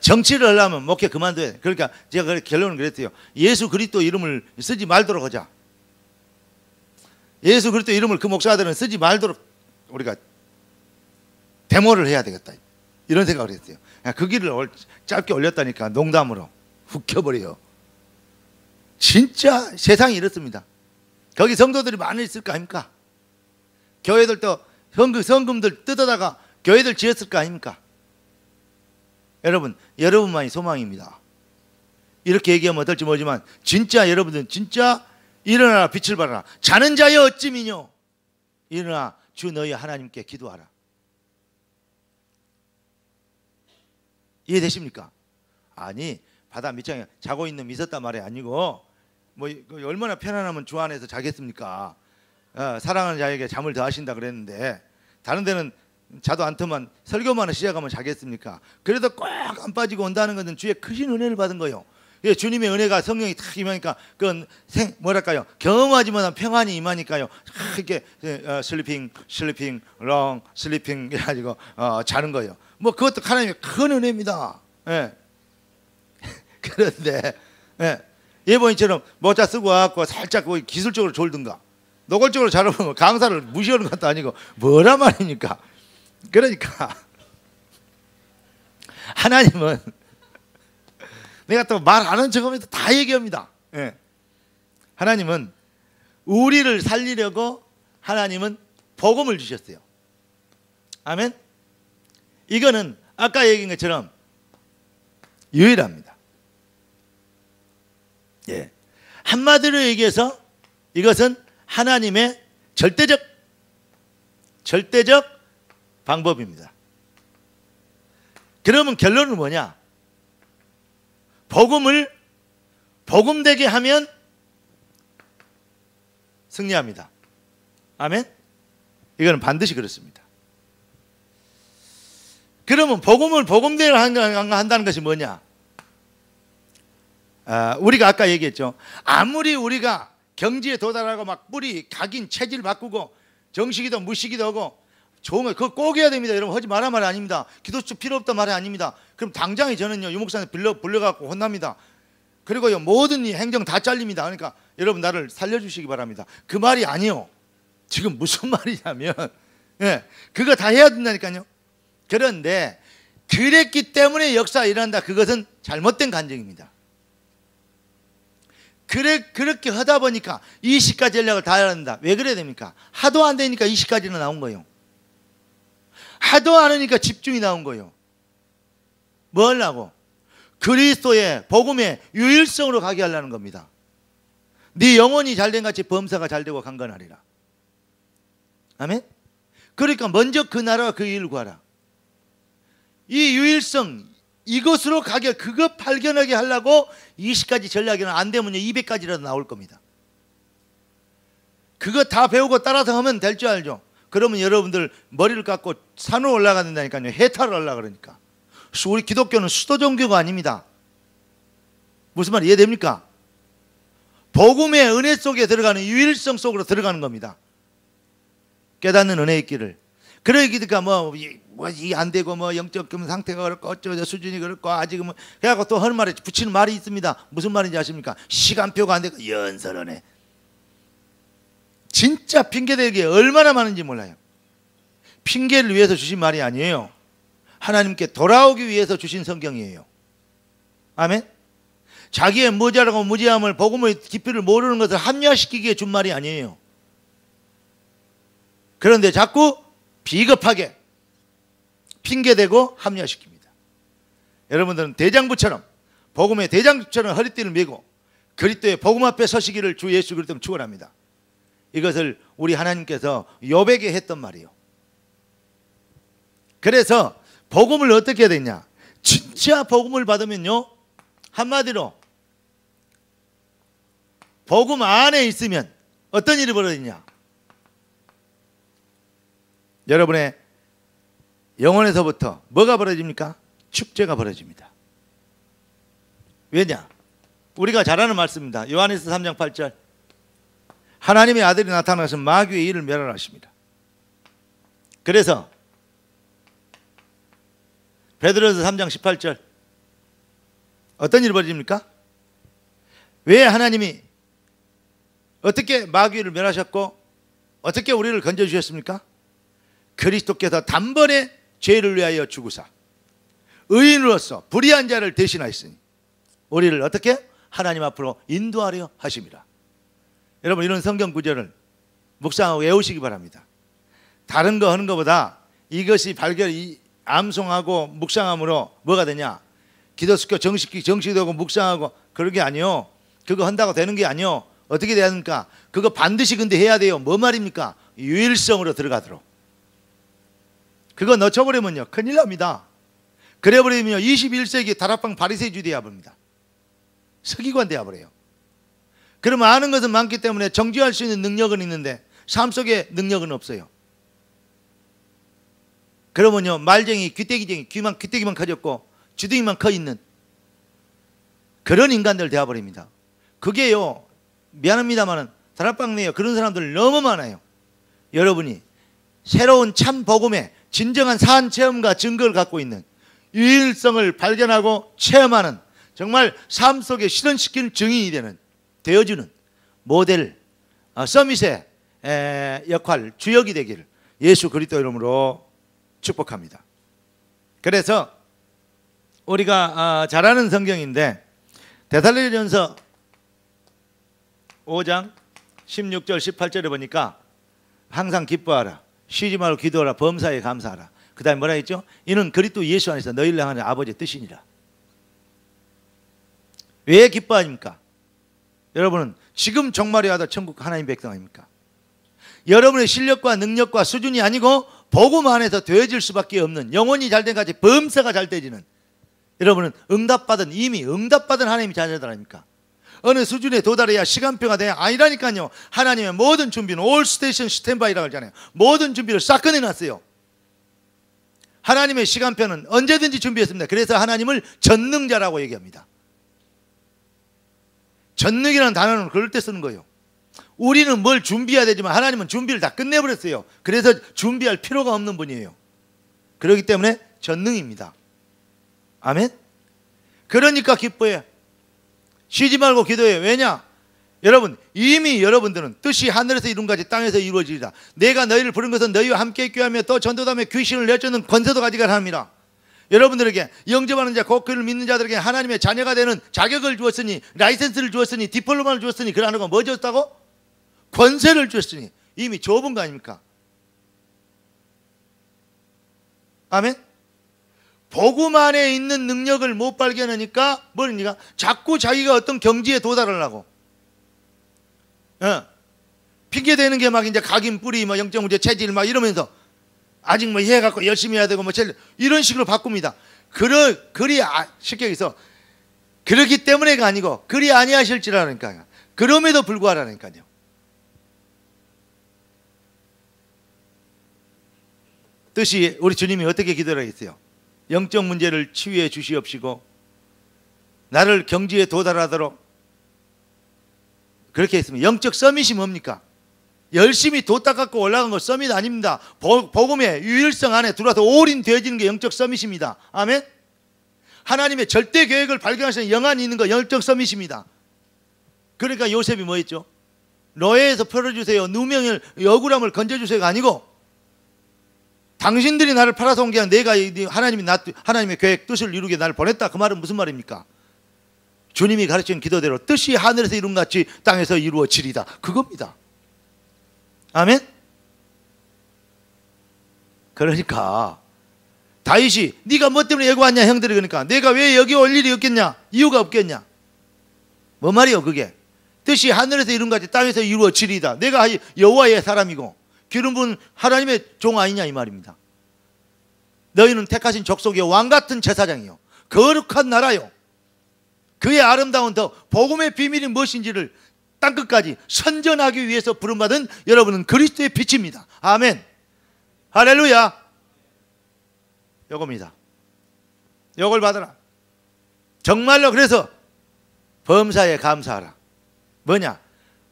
정치를 하려면 목회 그만둬야 돼. 그러니까 제가 결론은 그랬어요. 예수 그리스도 이름을 쓰지 말도록 하자. 예수 그리스도 이름을 그 목사들은 쓰지 말도록 우리가 데모를 해야 되겠다. 이런 생각을 했어요. 그 길을 짧게 올렸다니까 농담으로 웃겨버려요. 진짜 세상이 이렇습니다. 거기 성도들이 많이 있을 거 아닙니까? 교회들도 성금들 뜯어다가 교회들 지었을 거 아닙니까? 여러분, 여러분만이 소망입니다. 이렇게 얘기하면 어떨지 모르지만 진짜 여러분들은 진짜 일어나라 빛을 발하라. 자는 자여 어찌미뇨. 일어나 주 너희 하나님께 기도하라. 이해되십니까? 아니 바다 밑창에 자고 있는 있었단 말이 아니고 뭐 얼마나 편안하면 주 안에서 자겠습니까? 사랑하는 자에게 잠을 더하신다 그랬는데 다른 데는 자도 않더만 설교만 시작하면 자겠습니까? 그래도 꼭 안 빠지고 온다는 것은 주의 크신 은혜를 받은 거예요. 예, 주님의 은혜가 성령이 탁 임하니까 그건 뭐랄까요? 경험하지 못한 평안이 임하니까요. 이렇게 슬리핑 롱 슬리핑 해가지고 자는 거예요. 뭐 그것도 하나님의 큰 은혜입니다. 예. 그런데 예보인처럼 모자 쓰고 와갖고 살짝 기술적으로 졸든가 노골적으로 자르면 강사를 무시하는 것도 아니고 뭐란 말입니까? 그러니까 하나님은 내가 또 말 안 하는 척하면서 다 얘기합니다. 예. 하나님은 우리를 살리려고 하나님은 복음을 주셨어요. 아멘. 이거는 아까 얘기한 것처럼 유일합니다. 예. 한마디로 얘기해서 이것은 하나님의 절대적 방법입니다. 그러면 결론은 뭐냐? 복음을 복음되게 하면 승리합니다. 아멘? 이거는 반드시 그렇습니다. 그러면 복음을 복음되게 한다는 것이 뭐냐? 우리가 아까 얘기했죠. 아무리 우리가 경지에 도달하고 막 뿌리, 각인, 체질 바꾸고 정식이도 무식이도 하고 좋은 거 그거 꼭 해야 됩니다. 여러분 하지 말란 말이 아닙니다. 기도수 필요 없단 말이 아닙니다. 그럼 당장에 저는요 유목사님 불려갖고 혼납니다. 그리고요 모든 행정 다 잘립니다. 그러니까 여러분 나를 살려주시기 바랍니다. 그 말이 아니요. 지금 무슨 말이냐면 그거 다 해야 된다니까요. 그런데 그랬기 때문에 역사가 일어난다. 그것은 잘못된 간증입니다. 그렇게 하다 보니까 20가지 전략을 다 해야 한다. 왜 그래야 됩니까? 하도 안 되니까 20가지는 나온 거예요. 하도 안 하니까 집중이 나온 거예요. 뭐 하려고? 그리스도의 복음의 유일성으로 가게 하려는 겁니다. 네 영혼이 잘된 같이 범사가 잘되고 강건하리라. 아멘? 그러니까 먼저 그 나라와 그 일을 구하라. 이 유일성 이것으로 가게 그거 발견하게 하려고 20가지 전략이는 안 되면 200가지라도 나올 겁니다. 그거 다 배우고 따라서 하면 될 줄 알죠? 그러면 여러분들 머리를 깎고 산으로 올라간다니까요. 해탈을 하려고 그러니까. 우리 기독교는 수도 종교가 아닙니다. 무슨 말 이해됩니까? 복음의 은혜 속에 들어가는 유일성 속으로 들어가는 겁니다. 깨닫는 은혜 있기를. 그러니까 이 안 되고 영적 상태가 그렇고 어쩌고 수준이 그렇고 아직은 그래갖고 또 하는 말에 붙이는 말이 있습니다. 무슨 말인지 아십니까? 시간표가 안 되고 연설하네. 진짜 핑계대기 얼마나 많은지 몰라요. 핑계를 위해서 주신 말이 아니에요. 하나님께 돌아오기 위해서 주신 성경이에요. 아멘? 자기의 모자라고 무지함을 복음의 깊이를 모르는 것을 합리화시키기 위해 준 말이 아니에요. 그런데 자꾸 비겁하게 핑계대고 합리화시킵니다. 여러분들은 대장부처럼 복음의 대장부처럼 허리띠를 메고 그리스도의 복음 앞에 서시기를 주 예수 그리스도는 축원합니다. 이것을 우리 하나님께서 욥에게 했던 말이에요. 그래서 복음을 어떻게 해야 되냐? 진짜 복음을 받으면요, 한마디로 복음 안에 있으면 어떤 일이 벌어지냐? 여러분의 영혼에서부터 뭐가 벌어집니까? 축제가 벌어집니다. 왜냐? 우리가 잘 아는 말씀입니다. 요한일서 3장 8절, 하나님의 아들이 나타나서 마귀의 일을 멸하십니다. 그래서 베드로서 3장 18절, 어떤 일이 벌어집니까? 왜 하나님이 어떻게 마귀를 멸하셨고 어떻게 우리를 건져주셨습니까? 그리스도께서 단번에 죄를 위하여 죽으사 의인으로서 불의한 자를 대신하였으니 우리를 어떻게? 하나님 앞으로 인도하려 하심이라. 여러분, 이런 성경 구절을 묵상하고 외우시기 바랍니다. 다른 거 하는 것보다 이것이 암송하고 묵상함으로 뭐가 되냐? 기도시켜 정식되고 묵상하고 그런 게 아니요. 그거 한다고 되는 게 아니요. 어떻게 돼야 합니까? 그거 반드시 근데 해야 돼요. 뭐 말입니까? 유일성으로 들어가도록. 그거 놓쳐버리면요, 큰일 납니다. 그래버리면 21세기 다락방 바리새인주 되어버립니다. 서기관 되어버려요. 그러면 아는 것은 많기 때문에 정죄할 수 있는 능력은 있는데 삶 속에 능력은 없어요. 그러면요, 말쟁이, 귀때기쟁이, 귀때기만 커졌고 주둥이만 커 있는 그런 인간들 되어버립니다. 그게요, 미안합니다만은 다락방 내에 그런 사람들 너무 많아요. 여러분이 새로운 참 복음의 진정한 산 체험과 증거를 갖고 있는 유일성을 발견하고 체험하는 정말 삶 속에 실현시키는 증인이 되어주는 모델, 서밋의 역할, 주역이 되기를 예수 그리스도 이름으로 축복합니다. 그래서 우리가 잘 아는 성경인데 데살로니가전서 5장 16절 18절에 보니까 항상 기뻐하라, 쉬지 말고 기도하라, 범사에 감사하라. 그 다음에 뭐라 했죠? 이는 그리스도 예수 안에서 너희를 향하는 아버지의 뜻이니라. 왜 기뻐합니까? 여러분은 지금 종말에 와도 천국 하나님 백성 아닙니까? 여러분의 실력과 능력과 수준이 아니고 복음 안에서 되어질 수밖에 없는, 영혼이 잘된 같이 범사가 잘 되지는, 여러분은 이미 응답받은 하나님의 자녀들 아닙니까? 어느 수준에 도달해야 시간표가 돼야 아니라니까요. 하나님의 모든 준비는 올 스테이션 스탠바이라고 하잖아요. 모든 준비를 싹 꺼내놨어요. 하나님의 시간표는 언제든지 준비했습니다. 그래서 하나님을 전능자라고 얘기합니다. 전능이라는 단어는 그럴 때 쓰는 거예요. 우리는 뭘 준비해야 되지만 하나님은 준비를 다 끝내버렸어요. 그래서 준비할 필요가 없는 분이에요. 그렇기 때문에 전능입니다. 아멘? 그러니까 기뻐해요. 쉬지 말고 기도해요. 왜냐? 여러분, 이미 여러분들은 뜻이 하늘에서 이룬 같이 땅에서 이루어지리라. 내가 너희를 부른 것은 너희와 함께 있게 하며 또 전도담에 귀신을 내쫓는 권세도 가지게 함이라. 여러분들에게 영접하는 자, 곧 그를 믿는 자들에게 하나님의 자녀가 되는 자격을 주었으니, 라이센스를 주었으니, 디플로마를 주었으니, 그러는 건 뭐 줬다고? 권세를 주었으니. 이미 좁은 거 아닙니까? 아멘? 복음 안에 있는 능력을 못 발견하니까 뭐니까? 자꾸 자기가 어떤 경지에 도달하려고. 핑계대는 게 막 이제 각인 뿌리, 뭐 영적 문제, 체질 막 이러면서 아직 뭐 해갖고 열심히 해야 되고 뭐 이런 식으로 바꿉니다. 쉽게 해서 그렇기 때문에가 아니고 그리 아니하실지라니까요. 그럼에도 불구하라니까요. 뜻이 우리 주님이 어떻게 기도를 했어요? 영적 문제를 치유해 주시옵시고 나를 경지에 도달하도록 그렇게 했습니다. 영적 서밋이 뭡니까? 열심히 도 닦았고 올라간 거 서밋 아닙니다. 복음의 유일성 안에 들어와서 올인되어지는 게 영적 서밋입니다. 아멘? 하나님의 절대 계획을 발견하시는 영안이 있는 거 영적 서밋입니다. 그러니까 요셉이 뭐 했죠? 노예에서 풀어주세요, 누명을 억울함을 건져주세요가 아니고 당신들이 나를 팔아서 온 게 아니라 내가 하나님의 계획 뜻을 이루게 나를 보냈다. 그 말은 무슨 말입니까? 주님이 가르친 기도대로 뜻이 하늘에서 이룬 같이 땅에서 이루어지리다. 그겁니다. 아멘? 그러니까 다윗이 네가 뭐 때문에 여기 왔냐 형들이 그러니까 내가 왜 여기 올 일이 없겠냐? 이유가 없겠냐? 뭐 말이요 그게? 뜻이 하늘에서 이룬 같이 땅에서 이루어지리다. 내가 여호와의 사람이고 기름 부은 하나님의 종 아니냐 이 말입니다. 너희는 택하신 족속이요 왕같은 제사장이요 거룩한 나라요. 그의 아름다운 더 복음의 비밀이 무엇인지를 땅끝까지 선전하기 위해서 부름받은 여러분은 그리스도의 빛입니다. 아멘. 할렐루야. 요겁니다. 요걸 받아라. 정말로 그래서 범사에 감사하라. 뭐냐?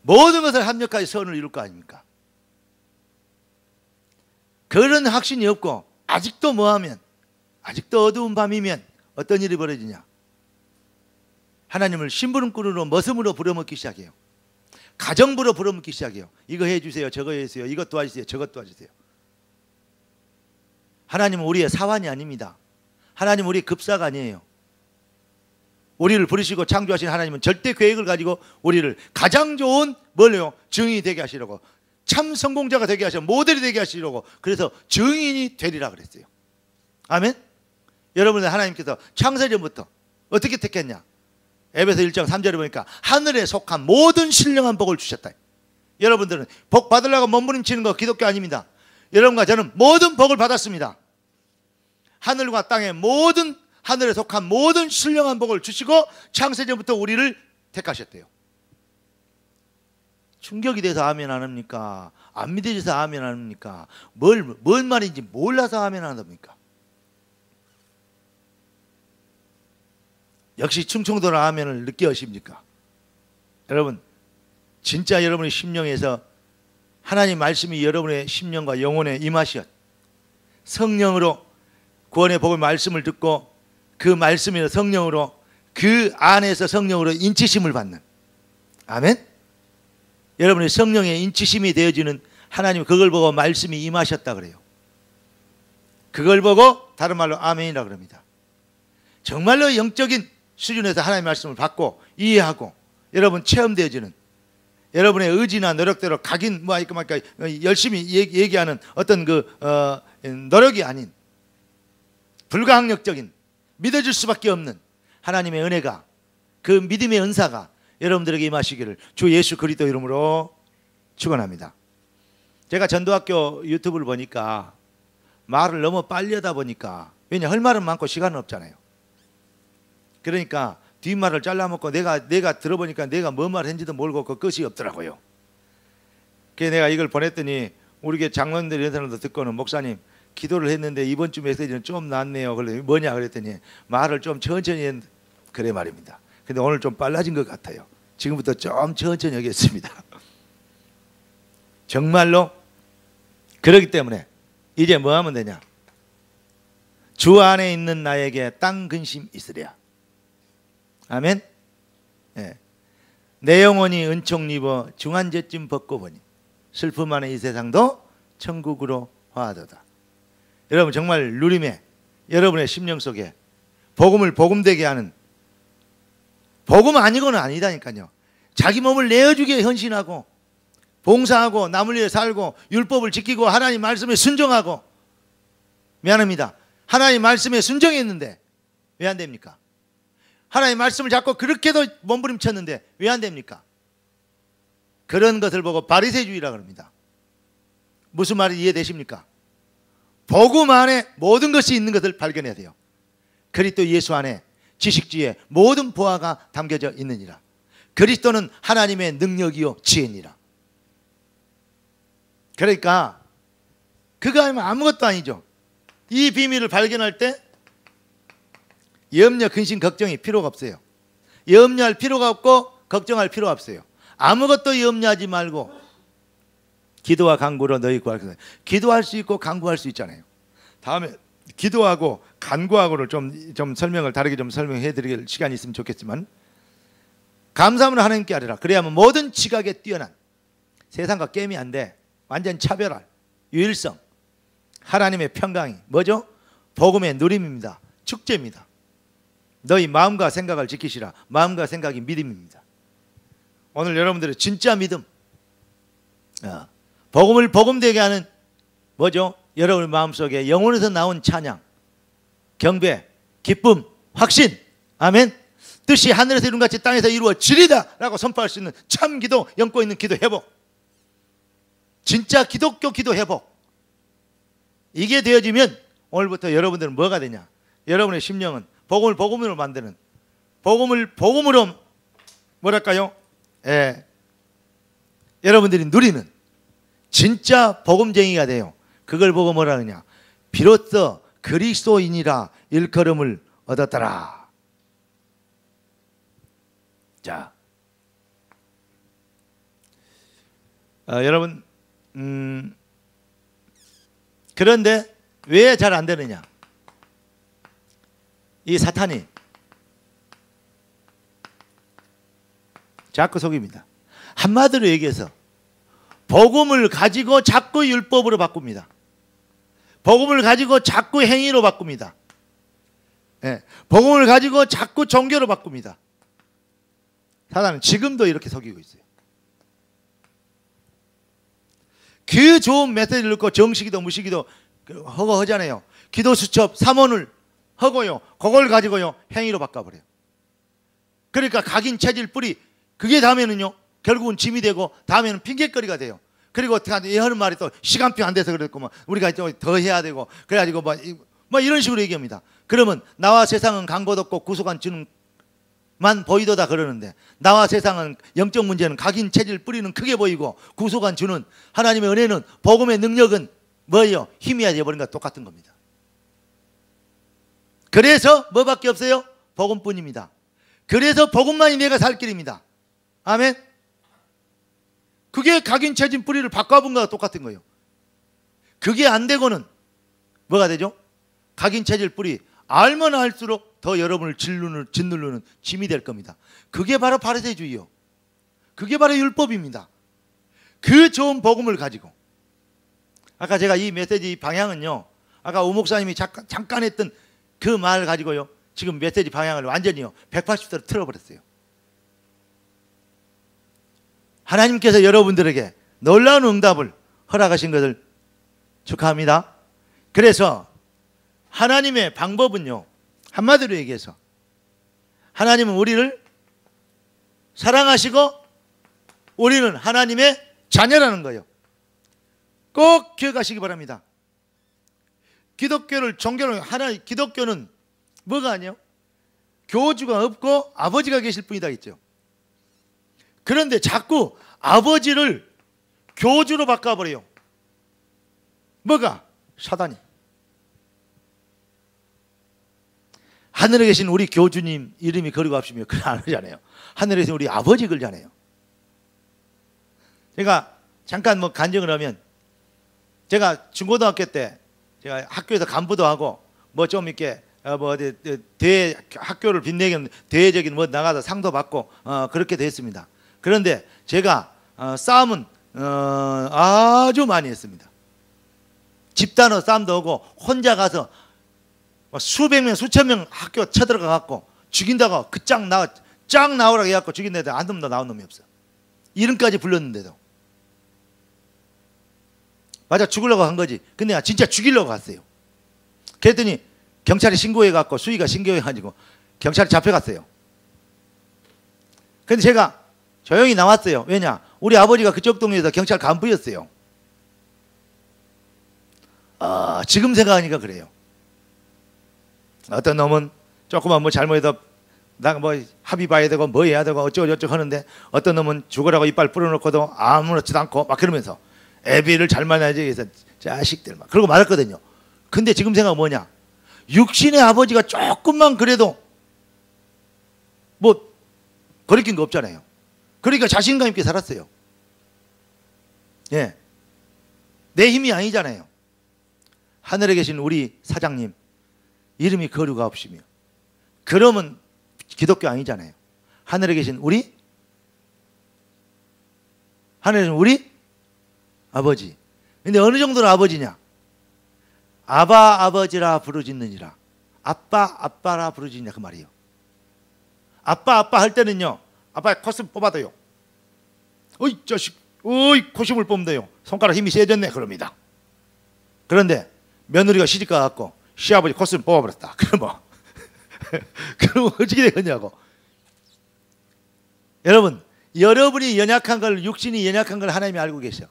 모든 것을 합력하여 선을 이룰 거 아닙니까? 그런 확신이 없고 아직도 뭐하면, 아직도 어두운 밤이면 어떤 일이 벌어지냐? 하나님을 심부름꾼으로 머슴으로 부려먹기 시작해요. 가정부로 부려먹기 시작해요. 이거 해주세요, 저거 해주세요, 이것 도와주세요, 저것 도와주세요. 하나님은 우리의 사환이 아닙니다. 하나님은 우리의 급사가 아니에요. 우리를 부르시고 창조하신 하나님은 절대 계획을 가지고 우리를 가장 좋은 뭘요? 증인이 되게 하시려고, 참 성공자가 되게 하시고 모델이 되게 하시려고, 그래서 증인이 되리라 그랬어요. 아멘. 여러분들 하나님께서 창세전부터 어떻게 택했냐? 에베소 1장 3절에 보니까 하늘에 속한 모든 신령한 복을 주셨다. 여러분들은 복 받으려고 몸부림치는 거 기독교 아닙니다. 여러분과 저는 모든 복을 받았습니다. 하늘과 땅의 모든, 하늘에 속한 모든 신령한 복을 주시고 창세전부터 우리를 택하셨대요. 충격이 돼서 아멘 안 합니까? 안 믿어져서 아멘 안 합니까? 뭘 말인지 몰라서 아멘 안 합니까? 역시 충청도는 아멘을 늦게 하십니까? 여러분, 진짜 여러분의 심령에서 하나님 말씀이 여러분의 심령과 영혼에 임하시었, 성령으로 구원의 복의 말씀을 듣고 그 말씀이나 성령으로, 그 안에서 성령으로 인치심을 받는, 아멘? 여러분의 성령의 인치심이 되어지는, 하나님 그걸 보고 말씀이 임하셨다 그래요. 그걸 보고 다른 말로 아멘이라 그럽니다. 정말로 영적인 수준에서 하나님의 말씀을 받고 이해하고 여러분 체험되어지는, 여러분의 의지나 노력대로 각인 열심히 얘기하는 어떤 노력이 아닌 불가항력적인, 믿어줄 수밖에 없는 하나님의 은혜가, 그 믿음의 은사가 여러분들에게 임하시기를 주 예수 그리스도 이름으로 축원합니다. 제가 전도학교 유튜브를 보니까 말을 너무 빨리 하다 보니까, 왜냐 할 말은 많고 시간은 없잖아요. 그러니까 뒷말을 잘라먹고 내가 들어보니까 내가 뭔 말 했는지도 모르고 그 끝이 없더라고요. 그래서 내가 이걸 보냈더니 우리 교회 장로님들 이런 사람도 듣고는, 목사님 기도를 했는데 이번 주 메시지는 좀 낫네요. 그래 뭐냐 그랬더니 말을 좀 천천히 했는데, 그래 말입니다. 근데 오늘 좀 빨라진 것 같아요. 지금부터 좀 천천히 하겠습니다. 정말로 그렇기 때문에 이제 뭐 하면 되냐? 주 안에 있는 나에게 땅 근심 있으랴. 아멘. 예. 내 영혼이 은총 입어 중한죄쯤 벗고 보니 슬픔 많은 이 세상도 천국으로 화하도다. 여러분 정말 누림에 여러분의 심령 속에 복음을 복음되게 하는, 복음 아니고는 아니다니까요. 자기 몸을 내어주게 헌신하고 봉사하고 남을 위해 살고 율법을 지키고 하나님 말씀에 순종하고, 미안합니다, 하나님 말씀에 순종했는데 왜 안 됩니까? 하나님 말씀을 잡고 그렇게도 몸부림쳤는데 왜 안 됩니까? 그런 것을 보고 바리새주의라 그럽니다. 무슨 말이 이해되십니까? 복음 안에 모든 것이 있는 것을 발견해야 돼요. 그리스도 예수 안에 지식지에 모든 보화가 담겨져 있느니라. 그리스도는 하나님의 능력이요 지혜니라. 그러니까 그거 아니면 아무것도 아니죠. 이 비밀을 발견할 때 염려, 근심, 걱정이 필요가 없어요. 염려할 필요가 없고 걱정할 필요가 없어요. 아무것도 염려하지 말고 기도와 간구로 너희 구할 것을. 기도할 수 있고 간구할 수 있잖아요. 다음에 기도하고 간구하고를 좀 설명을 다르게 좀 설명해 드릴 시간이 있으면 좋겠지만, 감사함으로 하나님께 하리라. 그래야만 모든 지각에 뛰어난, 세상과 게임이 안 돼, 완전 차별할 유일성, 하나님의 평강이 뭐죠? 복음의 누림입니다. 축제입니다. 너희 마음과 생각을 지키시라. 마음과 생각이 믿음입니다. 오늘 여러분들의 진짜 믿음, 복음을 복음되게 하는 뭐죠? 여러분의 마음속에 영혼에서 나온 찬양, 경배, 기쁨, 확신, 아멘. 뜻이 하늘에서 이룬같이 땅에서 이루어지리다 라고 선포할 수 있는 참 기도, 영고 있는 기도 회복, 진짜 기독교 기도 회복, 이게 되어지면 오늘부터 여러분들은 뭐가 되냐? 여러분의 심령은 복음을 복음으로 만드는, 복음을 복음으로 뭐랄까요? 여러분들이 누리는 진짜 복음쟁이가 돼요. 그걸 보고 뭐라 하느냐? 비로소 그리스도인이라 일컬음을 얻었더라. 자, 여러분, 그런데 왜 잘 안 되느냐? 이 사탄이 자꾸 속입니다. 한마디로 얘기해서 복음을 가지고 자꾸 율법으로 바꿉니다. 복음을 가지고 자꾸 행위로 바꿉니다. 복음을 가지고 자꾸 종교로 바꿉니다. 사단은 지금도 이렇게 속이고 있어요. 그 좋은 메시지를 넣고 정식기도 무식기도 허거 하잖아요. 기도 수첩 3원을 하고요. 그걸 가지고요 행위로 바꿔버려요. 그러니까 각인 체질 뿌리, 그게 다음에는요 결국은 짐이 되고 다음에는 핑계거리가 돼요. 그리고 하는 말이 또 시간표 안 돼서 그랬고 우리가 더 해야 되고 그래가지고 이런 식으로 얘기합니다. 그러면 나와 세상은 강고 덥고 구속한 주는 만 보이도다 그러는데, 나와 세상은 영적 문제는 각인 체질 뿌리는 크게 보이고 구속한 주는 하나님의 은혜는 복음의 능력은 뭐예요? 힘이야 되어버린 것 똑같은 겁니다. 그래서 뭐밖에 없어요? 복음뿐입니다. 그래서 복음만이 내가 살 길입니다. 아멘. 그게 각인 체질 뿌리를 바꿔본 것과 똑같은 거예요. 그게 안 되고는 뭐가 되죠? 각인 체질 뿌리 알면 알수록 더 여러분을 짓누르는 짐이 될 겁니다. 그게 바로 바리새주의요. 그게 바로 율법입니다. 그 좋은 복음을 가지고, 아까 제가 이 메시지 방향은요, 아까 오 목사님이 잠깐 했던 그 말 가지고요 지금 메시지 방향을 완전히요 180도로 틀어버렸어요. 하나님께서 여러분들에게 놀라운 응답을 허락하신 것을 축하합니다. 그래서 하나님의 방법은요, 한마디로 얘기해서 하나님은 우리를 사랑하시고 우리는 하나님의 자녀라는 거예요. 꼭 기억하시기 바랍니다. 기독교를 종교를 기독교는 뭐가 아니에요? 교주가 없고 아버지가 계실 뿐이다 했죠. 그런데 자꾸 아버지를 교주로 바꿔버려요. 뭐가? 사단이. 하늘에 계신 우리 교주님 이름이 거리고 합시며 그걸 안 하잖아요. 하늘에 계신 우리 아버지 걸잖아요. 제가 잠깐 간증을 하면, 제가 중고등학교 때 제가 학교에서 간부도 하고 좀 이렇게 어디 대회 학교를 빛내기 대회적인 나가서 상도 받고 그렇게 됐습니다. 그런데 제가 싸움은 아주 많이 했습니다. 집단으로 싸움도 하고 혼자 가서 수백 명 수천 명 학교 쳐들어가 갖고 죽인다고 쫙 나오라고 해갖고 죽인다고 한 놈도 나온 놈이 없어. 이름까지 불렀는데도. 맞아, 죽으려고 한 거지. 근데 진짜 죽이려고 갔어요. 그랬더니 경찰에 신고해갖고 수위가 신고해가지고 경찰에 잡혀갔어요. 근데 제가 조용히 나왔어요. 왜냐? 우리 아버지가 그쪽 동네에서 경찰 간부였어요. 지금 생각하니까 그래요. 어떤 놈은 조금만 잘못해도 나 합의 봐야 되고 뭐 해야 되고 어쩌고저쩌고 하는데, 어떤 놈은 죽으라고 이빨 뿌려놓고도 아무렇지도 않고 막 그러면서 애비를 잘 만나야지 해서 자식들 막 그러고 말았거든요. 근데 지금 생각은 뭐냐? 육신의 아버지가 조금만 그래도 거리낀 거 없잖아요. 그러니까 자신감 있게 살았어요. 예, 내 힘이 아니잖아요. 하늘에 계신 우리 사장님 이름이 거류가 없으며, 그러면 기독교 아니잖아요. 하늘에 계신 우리 아버지. 근데 어느 정도로 아버지냐? 아버지라 부르짖느니라. 아빠라 부르짖느냐 그 말이에요. 아빠 할 때는요, 아빠의 코스 뽑아도요, 어이 자식, 어이 코심을 뽑는데요, 손가락 힘이 세졌네 그럽니다. 그런데 며느리가 시집가 갖고 시아버지 코스를 뽑아버렸다. 그러면 어떻게 되겠냐고. 여러분, 여러분이 연약한 걸, 육신이 연약한 걸 하나님이 알고 계셔.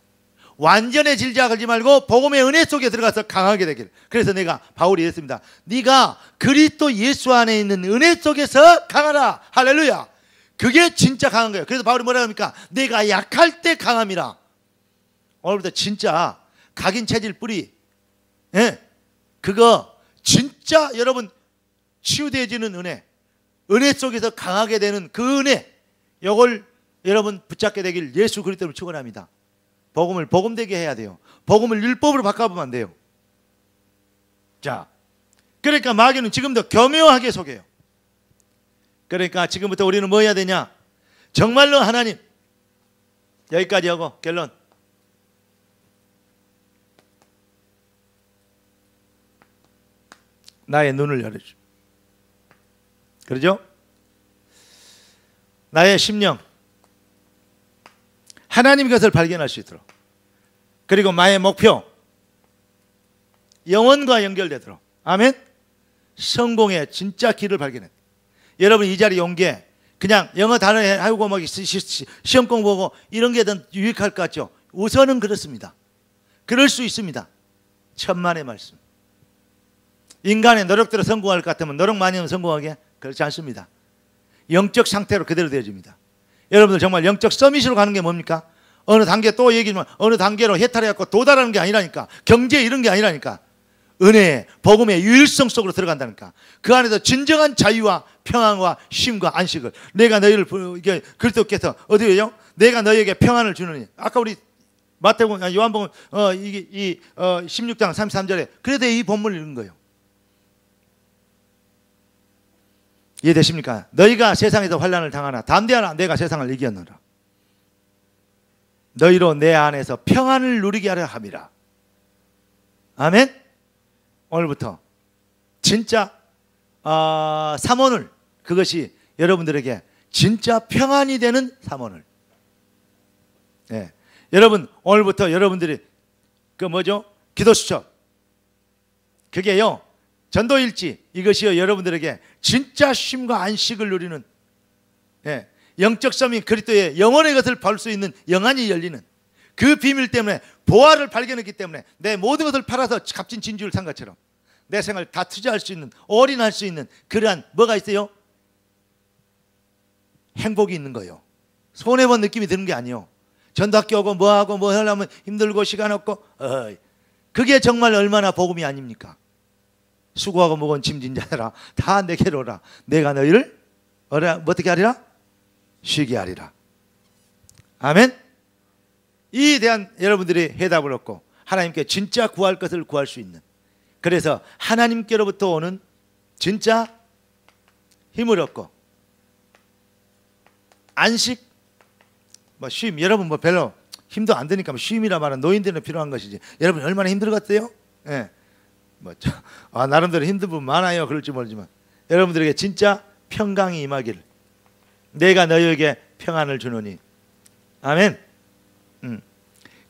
완전히 질자 걸지 말고 복음의 은혜 속에 들어가서 강하게 되길. 그래서 내가 바울이 했습니다. 네가 그리스도 예수 안에 있는 은혜 속에서 강하라. 할렐루야. 그게 진짜 강한 거예요. 그래서 바울이 뭐라 합니까? 내가 약할 때 강함이라. 오늘부터 진짜 각인 체질 뿌리, 그거 진짜 여러분 치유되어지는 은혜, 은혜 속에서 강하게 되는 그 은혜, 이걸 여러분 붙잡게 되길 예수 그리스도로 축원합니다. 복음을 복음되게 해야 돼요. 복음을 율법으로 바꿔보면 안 돼요. 자, 그러니까 마귀는 지금도 교묘하게 속여요. 그러니까 지금부터 우리는 뭐 해야 되냐? 정말로 하나님, 여기까지 하고 결론. 나의 눈을 열어주. 그러죠? 나의 심령, 하나님 것을 발견할 수 있도록, 그리고 나의 목표, 영혼과 연결되도록. 아멘. 성공의 진짜 길을 발견해. 여러분 이 자리에 온 게 그냥 영어 단어 하고 막 시험 공부하고 이런 게 더 유익할 것 같죠? 우선은 그렇습니다. 그럴 수 있습니다. 천만의 말씀. 인간의 노력대로 성공할 것 같으면 노력 많이 하면 성공하게? 그렇지 않습니다. 영적 상태로 그대로 되어집니다. 여러분들 정말 영적 서밋으로 가는 게 뭡니까? 어느 단계, 또 얘기하면 어느 단계로 해탈해갖고 도달하는 게 아니라니까. 경제 이런 게 아니라니까. 은혜의 복음의 유일성 속으로 들어간다니까. 그 안에서 진정한 자유와 평안과 쉼과 안식을, 내가 너희를, 이게 그리스도께서 어디에요? 내가 너희에게 평안을 주느니. 아까 우리 마태복음, 요한복음 16장 33절에 그래도 이 본문을 읽은 거예요. 이해되십니까? 너희가 세상에서 환난을 당하나 담대하라. 내가 세상을 이겼노라. 너희로 내 안에서 평안을 누리게 하려 함이라. 아멘. 오늘부터 진짜 삼원을, 그것이 여러분들에게 진짜 평안이 되는 삼원을. 네. 여러분 오늘부터 여러분들이 그 뭐죠? 기도 수첩, 그게요 전도일지, 이것이요 여러분들에게 진짜 쉼과 안식을 누리는, 영적 서밋 그리스도의 영혼의 것을 볼 수 있는 영안이 열리는 그 비밀 때문에, 보화를 발견했기 때문에 내 모든 것을 팔아서 값진 진주를 산 것처럼 내 생을 다 투자할 수 있는, 올인할 수 있는 그러한 뭐가 있어요? 행복이 있는 거예요. 손해본 느낌이 드는 게 아니에요. 전도학교 오고 뭐하고 뭐 하려면 힘들고 시간 없고, 그게 정말 얼마나 복음이 아닙니까? 수고하고 무거운 짐진 자들아 다 내게로 오라. 내가 너희를 어떻게 하리라? 쉬게 하리라. 아멘. 이에 대한 여러분들이 해답을 얻고 하나님께 진짜 구할 것을 구할 수 있는, 그래서 하나님께로부터 오는 진짜 힘을 얻고 안식, 뭐 쉼, 여러분 뭐 별로 힘도 안 드니까 뭐 쉼이라 말은 노인들은 필요한 것이지. 여러분 얼마나 힘들었어요? 나름대로 힘든 부분 많아요. 그럴지 모르지만 여러분들에게 진짜 평강이 임하기를. 내가 너희에게 평안을 주노니. 아멘.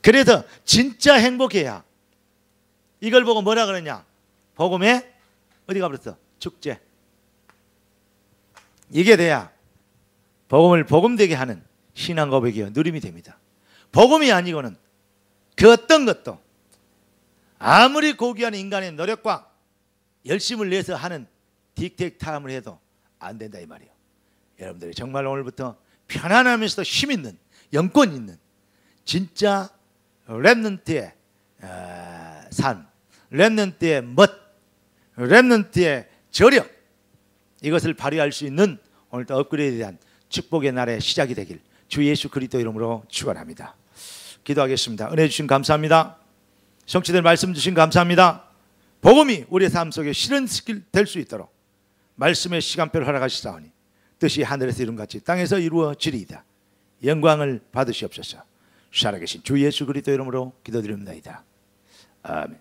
그래서 진짜 행복해야, 이걸 보고 뭐라 그러냐? 복음의 어디 가버렸어? 축제. 이게 돼야 복음을 복음되게 하는 신앙 고백이요 누림이 됩니다. 복음이 아니고는 그 어떤 것도 아무리 고귀한 인간의 노력과 열심을 내서 하는 딕택타임을 해도 안 된다 이 말이에요. 여러분들이 정말 오늘부터 편안하면서도 힘 있는, 영권 있는 진짜 렘넌트의 산, 렘넌트의 멋, 렘넌트의 저력, 이것을 발휘할 수 있는 오늘도 업그레이드에 대한 축복의 날의 시작이 되길 주 예수 그리스도 이름으로 축원합니다. 기도하겠습니다. 은혜 주신 감사합니다. 성취될 말씀 주신 감사합니다. 복음이 우리의 삶 속에 실현될 수 있도록 말씀의 시간표를 허락하시사오니 뜻이 하늘에서 이룬같이 땅에서 이루어지리이다. 영광을 받으시옵소서. 살아계신 주 예수 그리스도 이름으로 기도드립니다. 아멘.